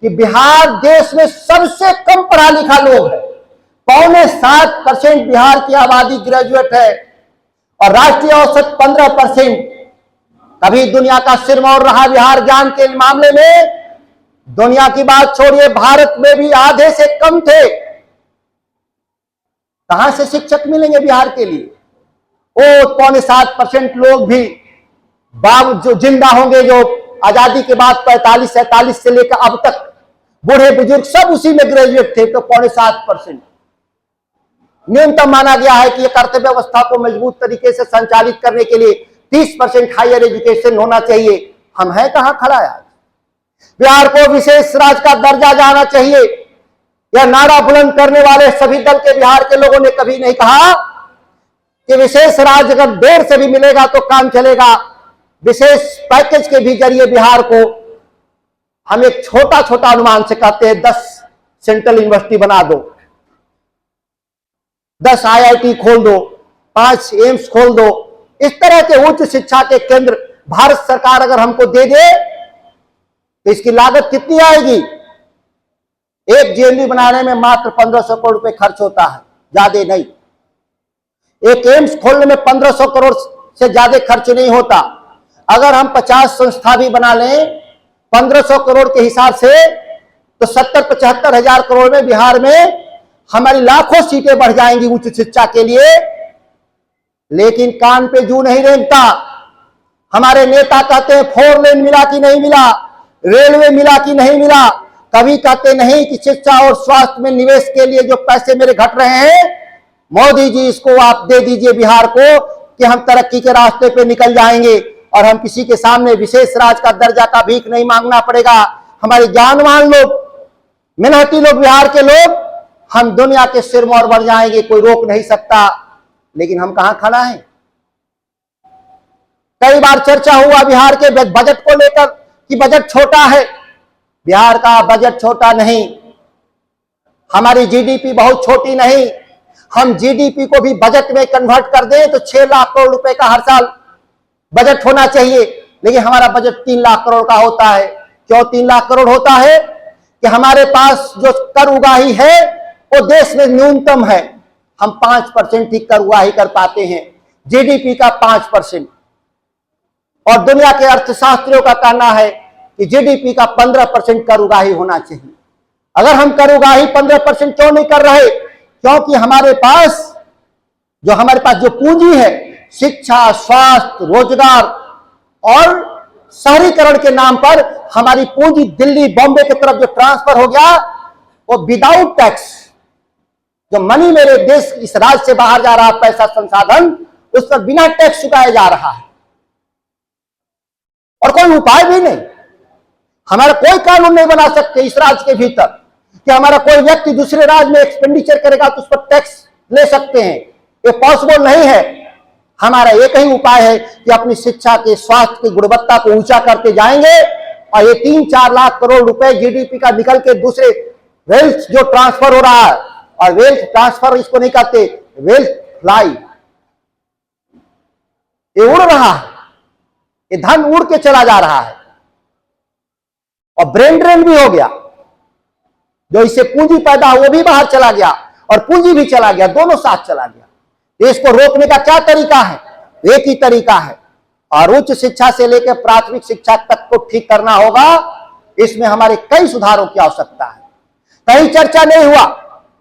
कि बिहार देश में सबसे कम पढ़ा लिखा लोग है। 7.25% बिहार की आबादी ग्रेजुएट है और राष्ट्रीय औसत 15%। कभी दुनिया का सिरमौर रहा बिहार ज्ञान के मामले में। दुनिया की बात छोड़िए, भारत में भी आधे से कम थे। कहां से शिक्षक मिलेंगे बिहार के लिए? वो 7.25% लोग भी जो जिंदा होंगे, जो आजादी के बाद 45-47 से लेकर अब तक बूढ़े बुजुर्ग सब उसी में ग्रेजुएट थे, तो 7.25%। न्यूनतम माना गया है कि यह अर्थव्यवस्था को मजबूत तरीके से संचालित करने के लिए 30% हायर एजुकेशन होना चाहिए। हम हैं कहां खड़ा है? बिहार को विशेष राज्य का दर्जा जाना चाहिए। यह नारा बुलंद करने वाले सभी दल के बिहार के लोगों ने कभी नहीं कहा कि विशेष राज्य अगर देर से भी मिलेगा तो काम चलेगा। विशेष पैकेज के भी जरिए बिहार को हम एक छोटा छोटा अनुमान से कहते हैं 10 सेंट्रल यूनिवर्सिटी बना दो, 10 IIT खोल दो, 5 एम्स खोल दो। इस तरह के उच्च शिक्षा के केंद्र भारत सरकार अगर हमको दे दे तो इसकी लागत कितनी आएगी? एक JNU बनाने में मात्र 1500 करोड़ रुपए खर्च होता है, ज्यादा नहीं। एक एम्स खोलने में 1500 करोड़ से ज्यादा खर्च नहीं होता। अगर हम 50 संस्था भी बना लें 1500 करोड़ के हिसाब से, तो 70-75 हजार करोड़ में बिहार में हमारी लाखों सीटें बढ़ जाएंगी उच्च शिक्षा के लिए। लेकिन कान पे जू नहीं रेंगता। हमारे नेता कहते हैं 4 लेन मिला कि नहीं मिला, रेलवे मिला कि नहीं मिला। कभी कहते नहीं कि शिक्षा और स्वास्थ्य में निवेश के लिए जो पैसे मेरे घट रहे हैं, मोदी जी इसको आप दे दीजिए बिहार को कि हम तरक्की के रास्ते पे निकल जाएंगे और हम किसी के सामने विशेष राज्य का दर्जा का भीख नहीं मांगना पड़ेगा। हमारे ज्ञानवान लोग, मेहनती लोग, बिहार के लोग, हम दुनिया के सिरमौर बन जाएंगे, कोई रोक नहीं सकता। लेकिन हम कहां खड़ा हैं? कई बार चर्चा हुआ बिहार के बजट को लेकर कि बजट छोटा है। बिहार का बजट छोटा नहीं, हमारी GDP बहुत छोटी नहीं। हम GDP को भी बजट में कन्वर्ट कर दें तो 6 लाख करोड़ रुपए का हर साल बजट होना चाहिए, लेकिन हमारा बजट 3 लाख करोड़ का होता है। क्यों 3 लाख करोड़ होता है? कि हमारे पास जो कर उगाही है वो देश में न्यूनतम है। हम 5% ही कर उगाही कर पाते हैं, GDP का 5%। और दुनिया के अर्थशास्त्रियों का कहना है कि GDP का 15% कर उगाही होना चाहिए। अगर हम कर उगाही 15% क्यों नहीं कर रहे? क्योंकि हमारे पास जो पूंजी है, शिक्षा, स्वास्थ्य, रोजगार और शहरीकरण के नाम पर हमारी पूंजी दिल्ली, बॉम्बे की तरफ जो ट्रांसफर हो गया, वो विदाउट टैक्स, जो मनी मेरे देश इस राज्य से बाहर जा रहा पैसा, संसाधन, उस पर बिना टैक्स चुकाया जा रहा है और कोई उपाय भी नहीं। हमारा कोई कानून नहीं बना सकते इस राज्य के भीतर कि हमारा कोई व्यक्ति दूसरे राज्य में एक्सपेंडिचर करेगा तो उस पर टैक्स ले सकते हैं। ये पॉसिबल नहीं है। हमारा एक ही उपाय है कि अपनी शिक्षा के, स्वास्थ्य की गुणवत्ता को ऊंचा करते जाएंगे और ये 3-4 लाख करोड़ रुपए GDP का निकल के दूसरे वेल्थ जो ट्रांसफर हो रहा है, और वेल्थ ट्रांसफर इसको नहीं कहते, वेल्थ फ्लाई, ये उड़ रहा है, ये धन उड़ के चला जा रहा है और ब्रेन ड्रेन भी हो गया। जो इससे पूंजी पैदा हो वो भी बाहर चला गया और पूंजी भी चला गया, दोनों साथ चला गया। देश को रोकने का क्या तरीका है? एक ही तरीका है और उच्च शिक्षा से लेकर प्राथमिक शिक्षा तक को ठीक करना होगा। इसमें हमारे कई सुधारों की आवश्यकता है। कहीं चर्चा नहीं हुआ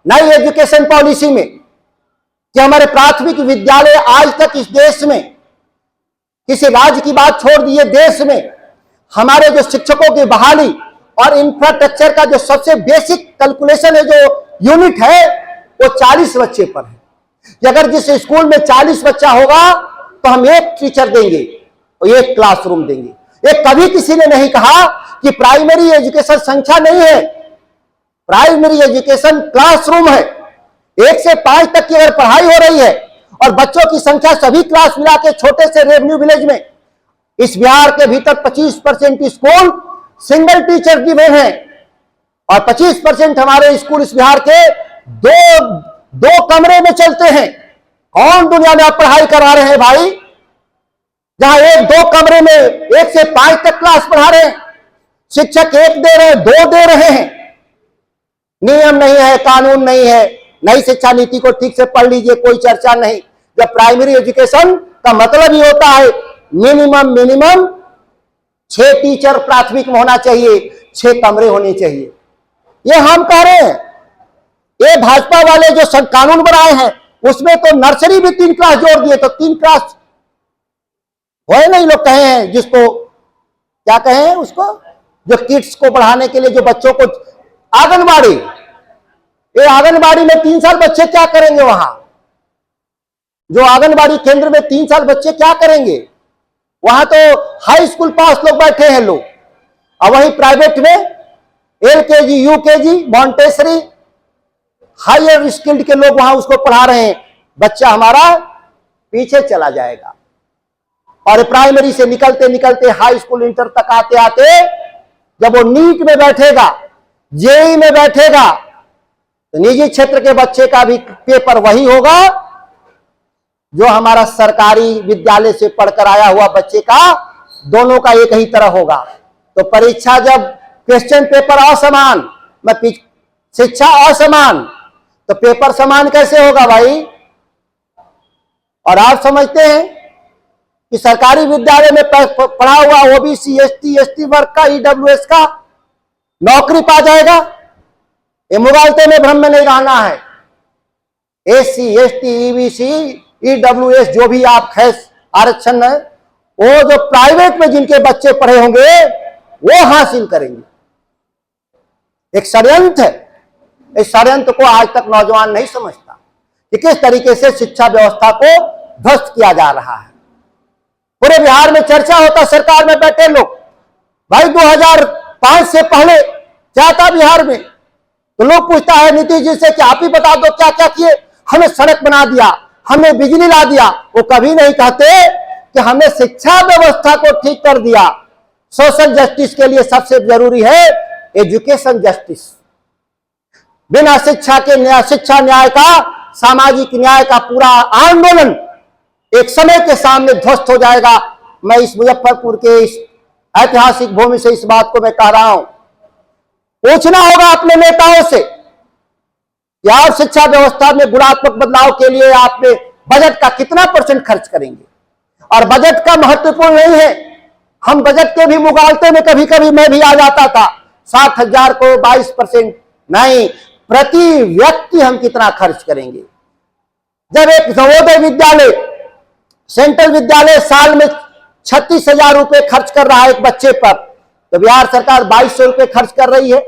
नई एजुकेशन पॉलिसी में कि हमारे प्राथमिक विद्यालय आज तक इस देश में, किसी राज्य की बात छोड़ दिए, देश में हमारे जो शिक्षकों की बहाली और इंफ्रास्ट्रक्चर का जो सबसे बेसिक कैलकुलेशन है, जो यूनिट है, वो 40 बच्चे पर है। कि अगर जिस स्कूल में 40 बच्चा होगा तो हम एक टीचर देंगे और एक क्लासरूम देंगे। ये कभी किसी ने नहीं कहा कि प्राइमरी एजुकेशन संख्या नहीं है, प्राइमरी एजुकेशन क्लासरूम है। 1 से 5 तक की अगर पढ़ाई हो रही है और बच्चों की संख्या सभी क्लास मिला के छोटे से रेवेन्यू विलेज में, इस बिहार के भीतर 25% स्कूल सिंगल टीचर गिवन है और 25% हमारे स्कूल इस बिहार के दो कमरे में चलते हैं। कौन दुनिया में आप पढ़ाई करवा रहे हैं भाई, जहां 1-2 कमरे में 1 से 5 तक क्लास पढ़ा रहे हैं, शिक्षक 1 दे रहे हैं, 2 दे रहे हैं। नियम नहीं है, कानून नहीं है। नई शिक्षा नीति को ठीक से पढ़ लीजिए, कोई चर्चा नहीं। जब प्राइमरी एजुकेशन का मतलब ही होता है मिनिमम 6 टीचर प्राथमिक में होना चाहिए, 6 कमरे होने चाहिए। ये हम कह रहे हैं। ये भाजपा वाले जो सब कानून बनाए हैं उसमें तो नर्सरी भी 3 क्लास जोड़ दिए, तो 3 क्लास हो नहीं। लोग कहे हैं, जिसको क्या कहे हैं, उसको जो किड्स को बढ़ाने के लिए जो बच्चों को आंगनबाड़ी, ये आंगनबाड़ी में 3 साल बच्चे क्या करेंगे? वहां जो आंगनबाड़ी केंद्र में 3 साल बच्चे क्या करेंगे? वहां तो हाई स्कूल पास लोग बैठे हैं लोग, और वहीं प्राइवेट में LKG, UKG, Montessori, higher skilled के लोग वहां उसको पढ़ा रहे हैं। बच्चा हमारा पीछे चला जाएगा। और प्राइमरी से निकलते निकलते हाई स्कूल, इंटर तक आते आते जब वो नीट में बैठेगा, जेई में बैठेगा, तो निजी क्षेत्र के बच्चे का भी पेपर वही होगा जो हमारा सरकारी विद्यालय से पढ़कर आया हुआ बच्चे का, दोनों का एक ही तरह होगा। तो परीक्षा जब क्वेश्चन पेपर असमान, शिक्षा असमान, तो पेपर समान कैसे होगा भाई? और आप समझते हैं कि सरकारी विद्यालय में पढ़ा हुआ OBC, ST वर्ग का, EWS का नौकरी पा जाएगा? ये मुगालते में भ्रम में नहीं रहना है। SC, ST, EBC, EWS जो भी आप खैस आरक्षण है, वो जो प्राइवेट में जिनके बच्चे पढ़े होंगे वो हासिल करेंगे। एक षड्यंत्र है। इस षड्यंत्र को आज तक नौजवान नहीं समझता कि किस तरीके से शिक्षा व्यवस्था को ध्वस्त किया जा रहा है। पूरे बिहार में चर्चा होता, सरकार में बैठे लोग, भाई 2005 से पहले क्या था बिहार में? तो लोग पूछता है नीतीश जी से कि आप ही बता दो क्या क्या किए। हमें सड़क बना दिया, हमने बिजली ला दिया। वो कभी नहीं कहते कि हमने शिक्षा व्यवस्था को ठीक कर दिया। सोशल जस्टिस के लिए सबसे जरूरी है एजुकेशन जस्टिस। बिना शिक्षा के शिक्षा न्याय का, सामाजिक न्याय का पूरा आंदोलन एक समय के सामने ध्वस्त हो जाएगा। मैं इस मुजफ्फरपुर के इस ऐतिहासिक भूमि से इस बात को मैं कह रहा हूं। पूछना होगा अपने नेताओं से कि आप शिक्षा व्यवस्था में गुणात्मक बदलाव के लिए आपने बजट का कितना % खर्च करेंगे? और बजट का महत्वपूर्ण नहीं है। हम बजट के भी मुगालते में कभी कभी मैं भी आ जाता था। 60,000 को 22% नहीं, प्रति व्यक्ति हम कितना खर्च करेंगे? जब एक नवोदय विद्यालय, सेंट्रल विद्यालय साल में 36,000 रुपए खर्च कर रहा है एक बच्चे पर, तो बिहार सरकार 2200 रुपए खर्च कर रही है।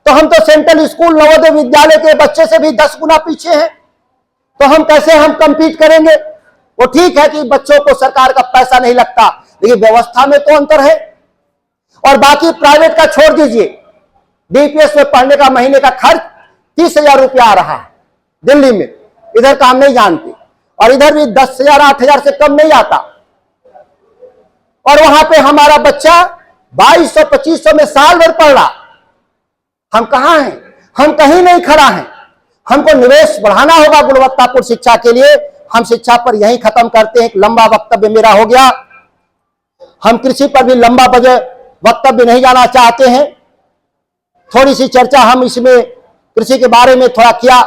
तो हम तो सेंट्रल स्कूल नवोदय विद्यालय के बच्चे से भी 10 गुना पीछे हैं। तो हम कैसे कंपीट करेंगे? वो ठीक है कि बच्चों को सरकार का पैसा नहीं लगता, लेकिन व्यवस्था में तो अंतर है। और बाकी प्राइवेट का छोड़ दीजिए, DPS में पढ़ने का महीने का खर्च 30,000 रुपया आ रहा है दिल्ली में। इधर का हम नहीं जानते, और इधर भी 10,000 8,000 से कम नहीं आता। और वहां पे हमारा बच्चा 2200-2500 में साल भर पढ़ रहा। हम कहां हैं? हम कहीं नहीं खड़ा हैं। हमको निवेश बढ़ाना होगा गुणवत्तापूर्ण शिक्षा के लिए। हम शिक्षा पर यही खत्म करते हैं। एक लंबा वक्तव्य मेरा हो गया। हम कृषि पर भी लंबा वक्तव्य नहीं जाना चाहते हैं। थोड़ी सी चर्चा हम इसमें कृषि के बारे में थोड़ा किया।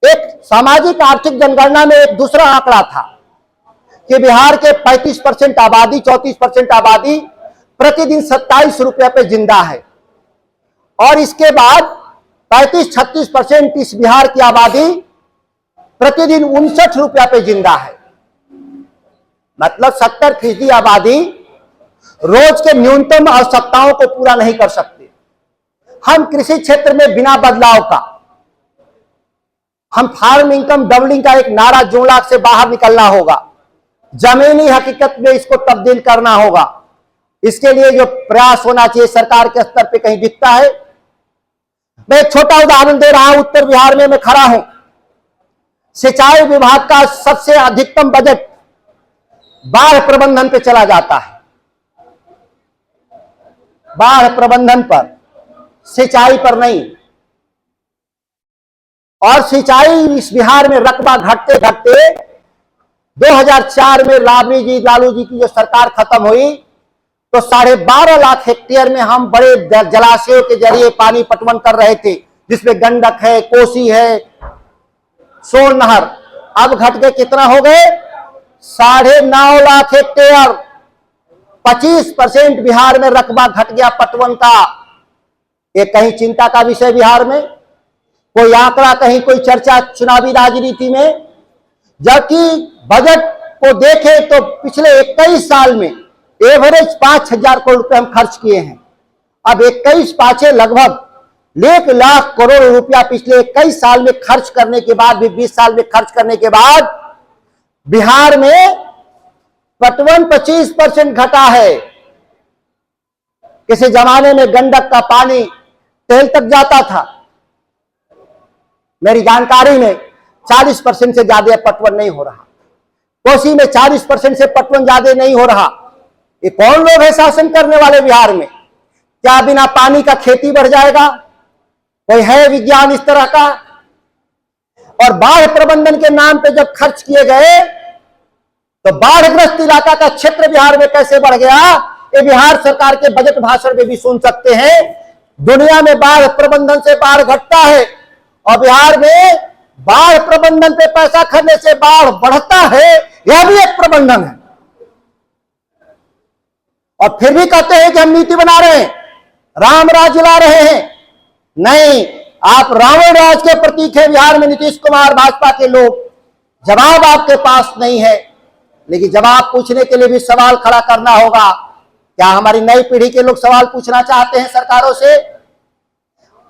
एक सामाजिक आर्थिक जनगणना में एक दूसरा आंकड़ा था कि बिहार के 35% आबादी, 34% आबादी प्रतिदिन 27 रुपये पे जिंदा है, और इसके बाद 35-36% इस बिहार की आबादी प्रतिदिन 59 रुपया पे जिंदा है। मतलब 70% आबादी रोज के न्यूनतम आवश्यकताओं को पूरा नहीं कर सकते। हम कृषि क्षेत्र में बिना बदलाव का, हम फार्म इनकम डबलिंग का एक नारा जोड़ा से बाहर निकलना होगा, जमीनी हकीकत में इसको तब्दील करना होगा। इसके लिए जो प्रयास होना चाहिए सरकार के स्तर पे कहीं दिखता है। मैं एक छोटा उदाहरण दे रहा हूं, उत्तर बिहार में मैं खड़ा हूं। सिंचाई विभाग का सबसे अधिकतम बजट बाढ़ प्रबंधन पे चला जाता है, बाढ़ प्रबंधन पर, सिंचाई पर नहीं। और सिंचाई इस बिहार में रकबा घटते घटते 2004 में लालू जी की जो सरकार खत्म हुई तो 12.5 लाख हेक्टेयर में हम बड़े जलाशयों के जरिए पानी पटवन कर रहे थे, जिसमें गंडक है, कोसी है, सोन नहर। अब घट के कितना हो गए? 9.5 लाख हेक्टेयर। 25% बिहार में रकबा घट गया पटवन का। ये कहीं चिंता का विषय बिहार में? कोई आंकड़ा, कहीं कोई चर्चा चुनावी राजनीति में? जबकि बजट को देखें तो पिछले 21 साल में एवरेज 5,000 करोड़ रुपए हम खर्च किए हैं। अब 21 पांचे लगभग 1 लाख करोड़ रुपया पिछले 21 साल में खर्च करने के बाद भी, 20 साल में खर्च करने के बाद बिहार में पटवन 25% घटा है। किसी जमाने में गंडक का पानी तेल तक जाता था, मेरी जानकारी में 40% से ज्यादा पटवन नहीं हो रहा। कोसी में 40% से पटवन ज्यादा नहीं हो रहा। ये कौन लोग है शासन करने वाले बिहार में? क्या बिना पानी का खेती बढ़ जाएगा? कोई है विज्ञान इस तरह का? और बाढ़ प्रबंधन के नाम पे जब खर्च किए गए तो बाढ़ग्रस्त इलाका का क्षेत्र बिहार में कैसे बढ़ गया, ये बिहार सरकार के बजट भाषण में भी सुन सकते हैं। दुनिया में बाढ़ प्रबंधन से बाढ़ घटता है और बिहार में बाढ़ प्रबंधन पे पैसा खर्चने से बाढ़ बढ़ता है। यह भी एक प्रबंधन है। और फिर भी कहते हैं कि हम नीति बना रहे हैं, राम राज ला रहे हैं। नहीं, आप रावण राज के प्रतीक हैं बिहार में नीतीश कुमार, भाजपा के लोग। जवाब आपके पास नहीं है, लेकिन जवाब पूछने के लिए भी सवाल खड़ा करना होगा। क्या हमारी नई पीढ़ी के लोग सवाल पूछना चाहते हैं सरकारों से?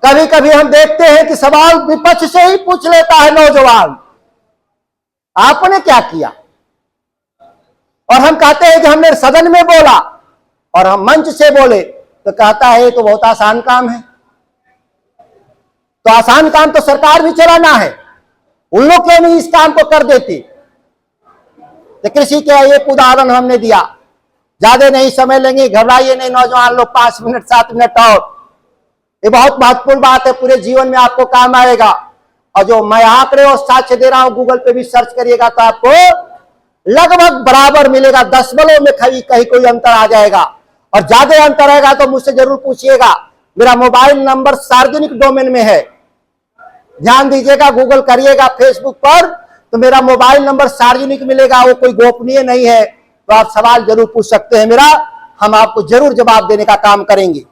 कभी कभी हम देखते हैं कि सवाल विपक्ष से ही पूछ लेता है नौजवान, आपने क्या किया? और हम कहते हैं कि हमने सदन में बोला और हम मंच से बोले तो कहता है तो बहुत आसान काम है। तो आसान काम तो सरकार भी चलाना है, उन लोग क्यों नहीं इस काम को कर देती? तो कृषि का एक उदाहरण हमने दिया, ज्यादा नहीं समय लेंगे, घबराइए नहीं नौजवान लोग, 5 मिनट 7 मिनट और। ये बहुत महत्वपूर्ण बात है, पूरे जीवन में आपको काम आएगा। और जो मैं आंकड़े और साक्ष्य दे रहा हूं, गूगल पे भी सर्च करिएगा तो आपको लगभग बराबर मिलेगा। दशमलव में कहीं कोई अंतर आ जाएगा और ज्यादा अंतर आएगा तो मुझसे जरूर पूछिएगा। मेरा मोबाइल नंबर सार्वजनिक डोमेन में है, ध्यान दीजिएगा, गूगल करिएगा फेसबुक पर तो मेरा मोबाइल नंबर सार्वजनिक मिलेगा, वो कोई गोपनीय नहीं है। तो आप सवाल जरूर पूछ सकते हैं मेरा, हम आपको जरूर जवाब देने का काम करेंगे।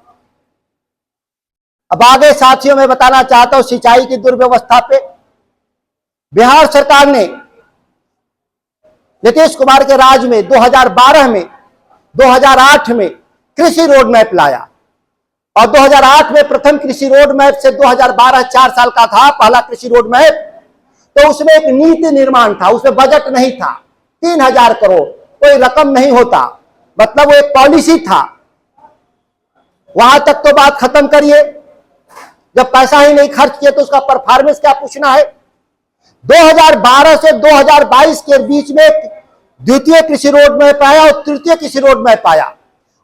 अब आगे साथियों मैं बताना चाहता हूं सिंचाई की दुर्व्यवस्था पे। बिहार सरकार ने नीतीश कुमार के राज में 2012 में 2008 में कृषि रोड मैप लाया और 2008 में प्रथम कृषि रोड मैप से 2012 4 साल का था पहला कृषि रोड मैप। तो उसमें एक नीति निर्माण था, उसमें बजट नहीं था, 3000 करोड़, कोई रकम नहीं होता, मतलब वो एक पॉलिसी था। वहां तक तो बात खत्म करिए, जब पैसा ही नहीं खर्च किया तो उसका परफॉर्मेंस क्या पूछना है। 2012 से 2022 के बीच में द्वितीय कृषि रोड मैप आया और तृतीय कृषि रोड मैप आया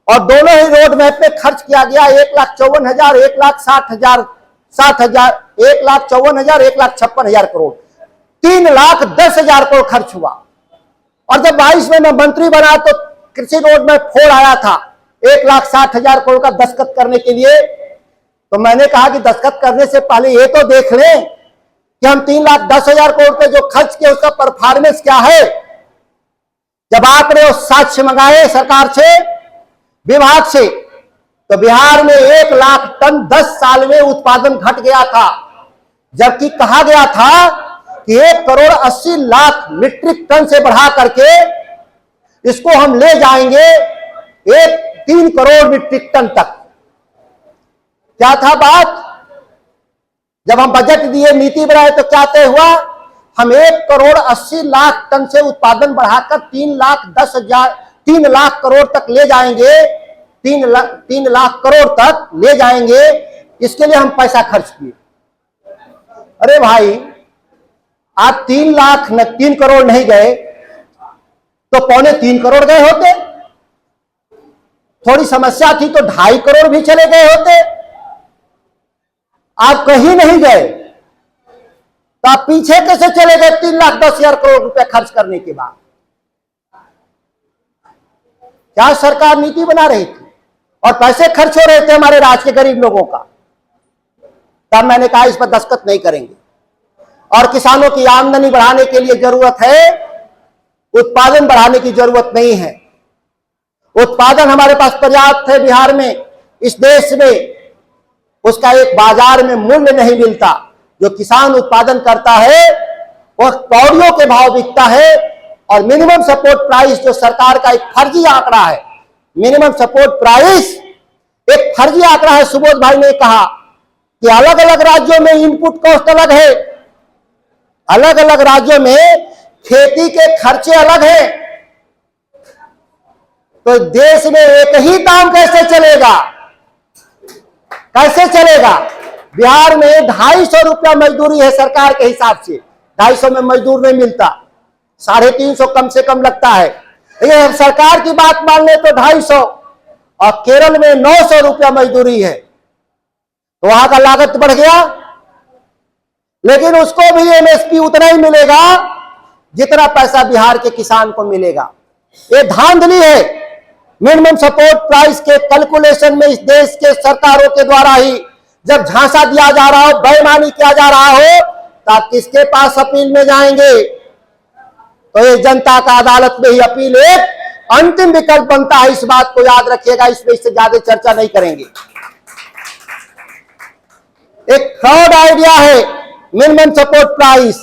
और दोनों ही रोड मैप में खर्च किया गया 1,54,000, 1,60,000, 60,000, 1,54,000, 1,56,000 करोड़, 3,10,000 करोड़ खर्च हुआ। और जब 22 में मैं मंत्री बना तो कृषि रोड मैप 4 आया था 1,60,000 करोड़ का दस्तखत करने के लिए। तो मैंने कहा कि दस्तखत करने से पहले ये तो देख लें कि हम 3,10,000 करोड़ पे जो खर्च किए उसका परफॉर्मेंस क्या है। जब आपने वो साक्ष्य मंगाए सरकार से, विभाग से, तो बिहार में 1 लाख टन 10 साल में उत्पादन घट गया था, जबकि कहा गया था कि 1 करोड़ 80 लाख मीट्रिक टन से बढ़ा करके इसको हम ले जाएंगे 3 करोड़ मीट्रिक टन तक। क्या था बात? जब हम बजट दिए, नीति बनाए, तो क्या तय हुआ? हम 1 करोड़ 80 लाख टन से उत्पादन बढ़ाकर 3 लाख करोड़ तक ले जाएंगे, 3 लाख करोड़ तक ले जाएंगे। इसके लिए हम पैसा खर्च किए। अरे भाई, आप 3 करोड़ नहीं गए तो 2.25 करोड़ गए होते। थोड़ी समस्या थी तो 2.5 करोड़ भी चले गए होते। आप कहीं नहीं गए तो आप पीछे कैसे चले गए 3,10,000 करोड़ रुपए खर्च करने के बाद? क्या सरकार नीति बना रही थी और पैसे खर्च हो रहे थे हमारे राज्य के गरीब लोगों का? तब मैंने कहा इस पर दस्तखत नहीं करेंगे। और किसानों की आमदनी बढ़ाने के लिए जरूरत है, उत्पादन बढ़ाने की जरूरत नहीं है। उत्पादन हमारे पास पर्याप्त है बिहार में, इस देश में। उसका एक बाजार में मूल्य नहीं मिलता। जो किसान उत्पादन करता है वह कौड़ियों के भाव बिकता है। और मिनिमम सपोर्ट प्राइस जो सरकार का एक फर्जी आंकड़ा है, मिनिमम सपोर्ट प्राइस एक फर्जी आंकड़ा है। सुबोध भाई ने कहा कि अलग अलग राज्यों में इनपुट कॉस्ट अलग है, अलग अलग राज्यों में खेती के खर्चे अलग हैं। तो देश में एक ही दाम कैसे चलेगा? कैसे चलेगा? बिहार में 250 रुपया मजदूरी है सरकार के हिसाब से। 250 में मजदूर नहीं मिलता, 350 कम से कम लगता है। ये सरकार की बात मान ले तो 250, और केरल में 900 रुपया मजदूरी है। तो वहां का लागत बढ़ गया, लेकिन उसको भी एमएसपी उतना ही मिलेगा जितना पैसा बिहार के किसान को मिलेगा। ये धांधली है। मिनिमम सपोर्ट प्राइस के कैलकुलेशन में इस देश के सरकारों के द्वारा ही जब झांसा दिया जा रहा हो, बेईमानी किया जा रहा हो, तो आप किसके पास अपील में जाएंगे? तो ये जनता का अदालत में ही अपील एक अंतिम विकल्प बनता है। इस बात को याद रखिएगा, इसमें इससे ज्यादा चर्चा नहीं करेंगे। एक फ्रॉड आइडिया है मिनिमम सपोर्ट प्राइस,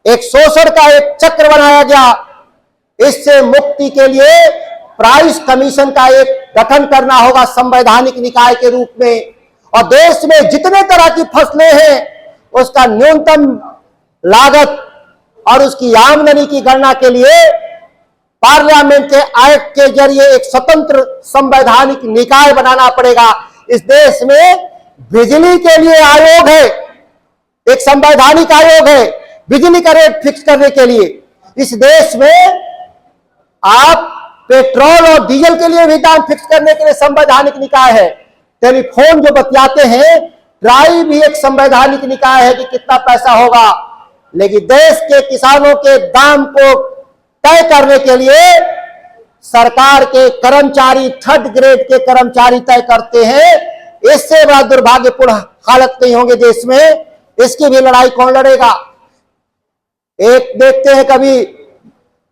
एक शोषण का एक चक्र बनाया गया। इससे मुक्ति के लिए प्राइस कमीशन का एक गठन करना होगा संवैधानिक निकाय के रूप में। और देश में जितने तरह की फसलें हैं उसका न्यूनतम लागत और उसकी आमदनी की गणना के लिए पार्लियामेंट के एक्ट के जरिए एक स्वतंत्र संवैधानिक निकाय बनाना पड़ेगा। इस देश में बिजली के लिए आयोग है, एक संवैधानिक आयोग है बिजली का रेट फिक्स करने के लिए। इस देश में आप पेट्रोल और डीजल के लिए भी दाम फिक्स करने के लिए संवैधानिक निकाय है। टेलीफोन जो बतियाते हैं, ट्राई भी एक संवैधानिक निकाय है कि कितना पैसा होगा। लेकिन देश के किसानों के दाम को तय करने के लिए सरकार के कर्मचारी, 3rd ग्रेड के कर्मचारी तय करते हैं। इससे बड़ा दुर्भाग्यपूर्ण हालत नहीं होंगे देश में। इसकी भी लड़ाई कौन लड़ेगा? एक देखते हैं कभी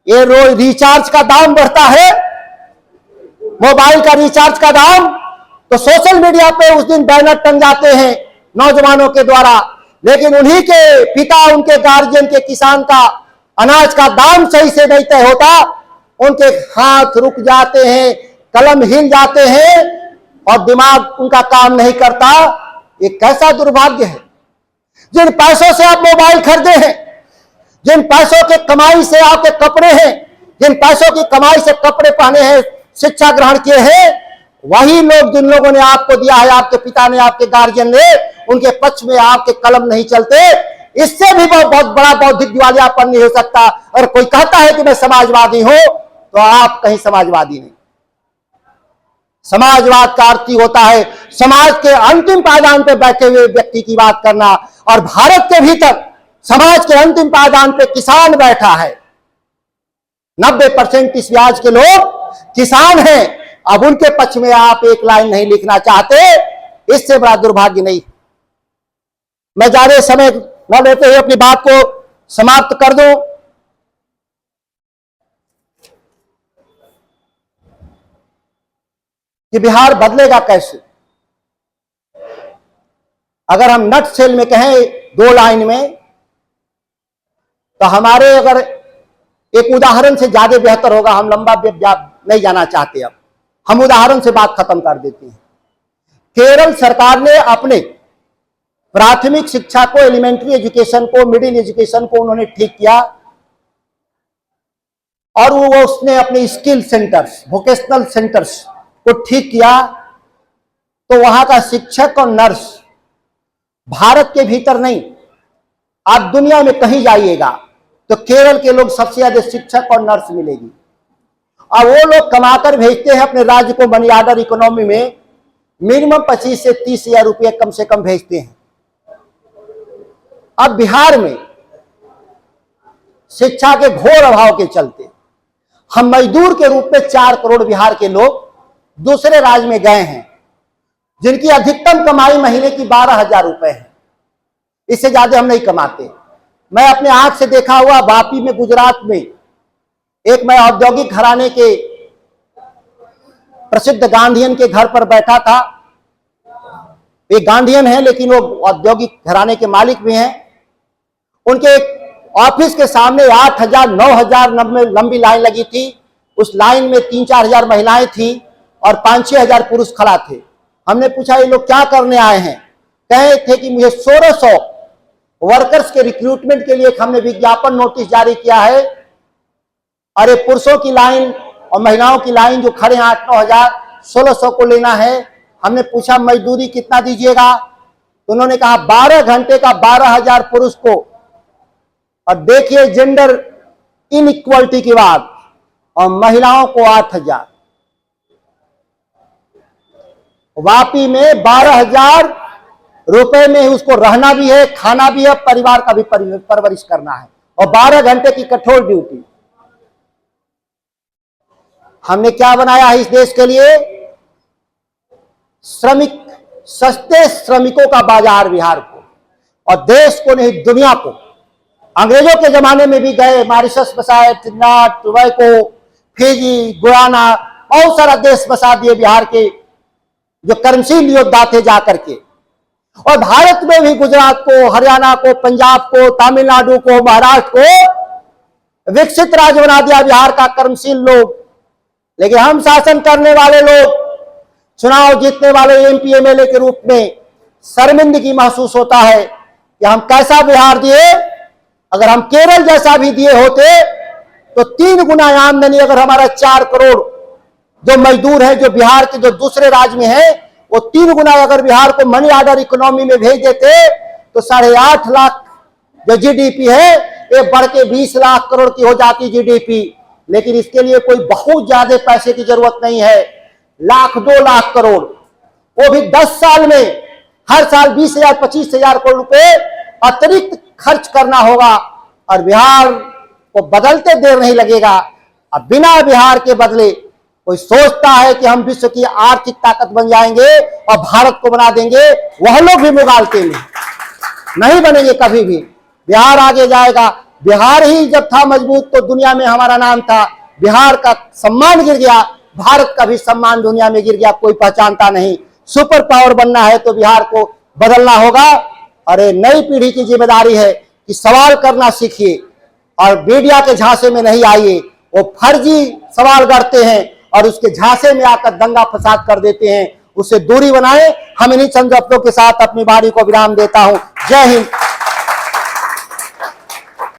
ये रोज रिचार्ज का दाम बढ़ता है, मोबाइल का रिचार्ज का दाम, तो सोशल मीडिया पे उस दिन बैनर टंग जाते हैं नौजवानों के द्वारा। लेकिन उन्हीं के पिता, उनके गार्जियन के किसान का अनाज का दाम सही से नहीं तय होता, उनके हाथ रुक जाते हैं, कलम हिल जाते हैं और दिमाग उनका काम नहीं करता। ये कैसा दुर्भाग्य है। जिन पैसों से आप मोबाइल खरीदे हैं, जिन पैसों के कमाई से आपके कपड़े हैं, जिन पैसों की कमाई से कपड़े पहने हैं, शिक्षा ग्रहण किए हैं, वही लोग जिन लोगों ने आपको दिया है, आपके पिता ने, आपके गार्जियन ने, उनके पक्ष में आपके कलम नहीं चलते। इससे भी बहुत बड़ा बौद्धिक दिवालियापन नहीं हो सकता। और कोई कहता है कि मैं समाजवादी हूं, तो आप कहीं समाजवादी नहीं। समाजवाद का अर्थ ही होता है समाज के अंतिम पायदान पर बैठे हुए व्यक्ति की बात करना। और भारत के भीतर समाज के अंतिम पायदान पे किसान बैठा है। 90% इस ब्याज के लोग किसान हैं। अब उनके पक्ष में आप एक लाइन नहीं लिखना चाहते, इससे बड़ा दुर्भाग्य नहीं। मैं ज्यादा समय न लेते हुए अपनी बात को समाप्त कर दूं। कि बिहार बदलेगा कैसे। अगर हम नट सेल में कहें 2 लाइन में, तो हमारे अगर एक उदाहरण से ज्यादा बेहतर होगा। हम लंबा नहीं जाना चाहते, अब हम उदाहरण से बात खत्म कर देते हैं। केरल सरकार ने अपने प्राथमिक शिक्षा को, एलिमेंट्री एजुकेशन को, मिडिल एजुकेशन को उन्होंने ठीक किया, और वो उसने अपने स्किल सेंटर्स, वोकेशनल सेंटर्स को ठीक किया। तो वहां का शिक्षक और नर्स भारत के भीतर नहीं, आप दुनिया में कहीं जाइएगा तो केरल के लोग सबसे ज्यादा शिक्षक और नर्स मिलेगी। और वो लोग कमाकर भेजते हैं अपने राज्य को, मनी ऑर्डर इकोनॉमी में मिनिमम 25 से 30 हजार रुपये कम से कम भेजते हैं। अब बिहार में शिक्षा के घोर अभाव के चलते हम मजदूर के रूप में 4 करोड़ बिहार के लोग दूसरे राज्य में गए हैं, जिनकी अधिकतम कमाई महीने की 12,000 रुपए है। इससे ज्यादा हम नहीं कमाते। मैं अपने आंख से देखा हुआ, वापी में, गुजरात में, एक मैं औद्योगिक घराने के प्रसिद्ध गांधीयन के घर पर बैठा था। एक गांधीयन है, लेकिन वो औद्योगिक घराने के मालिक भी हैं। उनके ऑफिस के सामने 8,000 9,000 लंबी लाइन लगी थी। उस लाइन में 3-4 हजार महिलाएं थी और 5-6 हजार पुरुष खड़ा थे। हमने पूछा ये लोग क्या करने आए हैं। कहे थे कि मुझे 1600 वर्कर्स के रिक्रूटमेंट के लिए हमने विज्ञापन नोटिस जारी किया है। अरे पुरुषों की लाइन और महिलाओं की लाइन जो खड़े हैं 8-9 हजार, 1600 को लेना है। हमने पूछा मजदूरी कितना दीजिएगा, तो उन्होंने कहा 12 घंटे का 12,000 पुरुष को। और देखिए जेंडर इनइक्वालिटी की बात, और महिलाओं को 8,000। वापी में 12,000 रुपए में उसको रहना भी है, खाना भी है, परिवार का भी परवरिश करना है, और 12 घंटे की कठोर ड्यूटी। हमने क्या बनाया है इस देश के लिए? श्रमिक, सस्ते श्रमिकों का बाजार बिहार को, और देश को नहीं दुनिया को। अंग्रेजों के जमाने में भी गए, मॉरिशस बसाए, त्रिनाद, टोबैको, फिजी, गुयाना, बहुत सारा देश बसा दिए बिहार के जो कर्मशील योद्धा थे जाकर के। और भारत में भी गुजरात को, हरियाणा को, पंजाब को, तमिलनाडु को, महाराष्ट्र को विकसित राज्य बना दिया बिहार का कर्मशील लोग। लेकिन हम शासन करने वाले लोग, चुनाव जीतने वाले एमपी एमएलए के रूप में शर्मिंदगी महसूस होता है कि हम कैसा बिहार दिए। अगर हम केरल जैसा भी दिए होते तो 3 गुना आमदनी, अगर हमारा 4 करोड़ जो मजदूर है जो बिहार के जो दूसरे राज्य में है, वो 3 गुना अगर बिहार को मनी ऑर्डर इकोनॉमी में भेज देते तो 8.5 लाख जो जीडीपी है ये बढ़ के 20 लाख करोड़ की हो जाती जीडीपी। लेकिन इसके लिए कोई बहुत ज्यादा पैसे की जरूरत नहीं है, 1-2 लाख करोड़, वो भी 10 साल में हर साल 20,000 25,000 करोड़ रुपए अतिरिक्त खर्च करना होगा, और बिहार को बदलते देर नहीं लगेगा। अब बिना बिहार के बदले कोई सोचता है कि हम विश्व की आर्थिक ताकत बन जाएंगे और भारत को बना देंगे, वह लोग भी मुगालते नहीं बनेंगे कभी भी। बिहार आगे जाएगा। बिहार ही जब था मजबूत तो दुनिया में हमारा नाम था। बिहार का सम्मान गिर गया, भारत का भी सम्मान दुनिया में गिर गया, कोई पहचानता नहीं। सुपर पावर बनना है तो बिहार को बदलना होगा। अरे नई पीढ़ी की जिम्मेदारी है कि सवाल करना सीखिए और मीडिया के झांसे में नहीं आइए। वो फर्जी सवाल करते हैं और उसके झांसे में आकर दंगा फसाद कर देते हैं, उससे दूरी बनाएं। हम इन्हीं चंद शब्दों के साथ अपनी वाणी को विराम देता हूं। जय हिंद।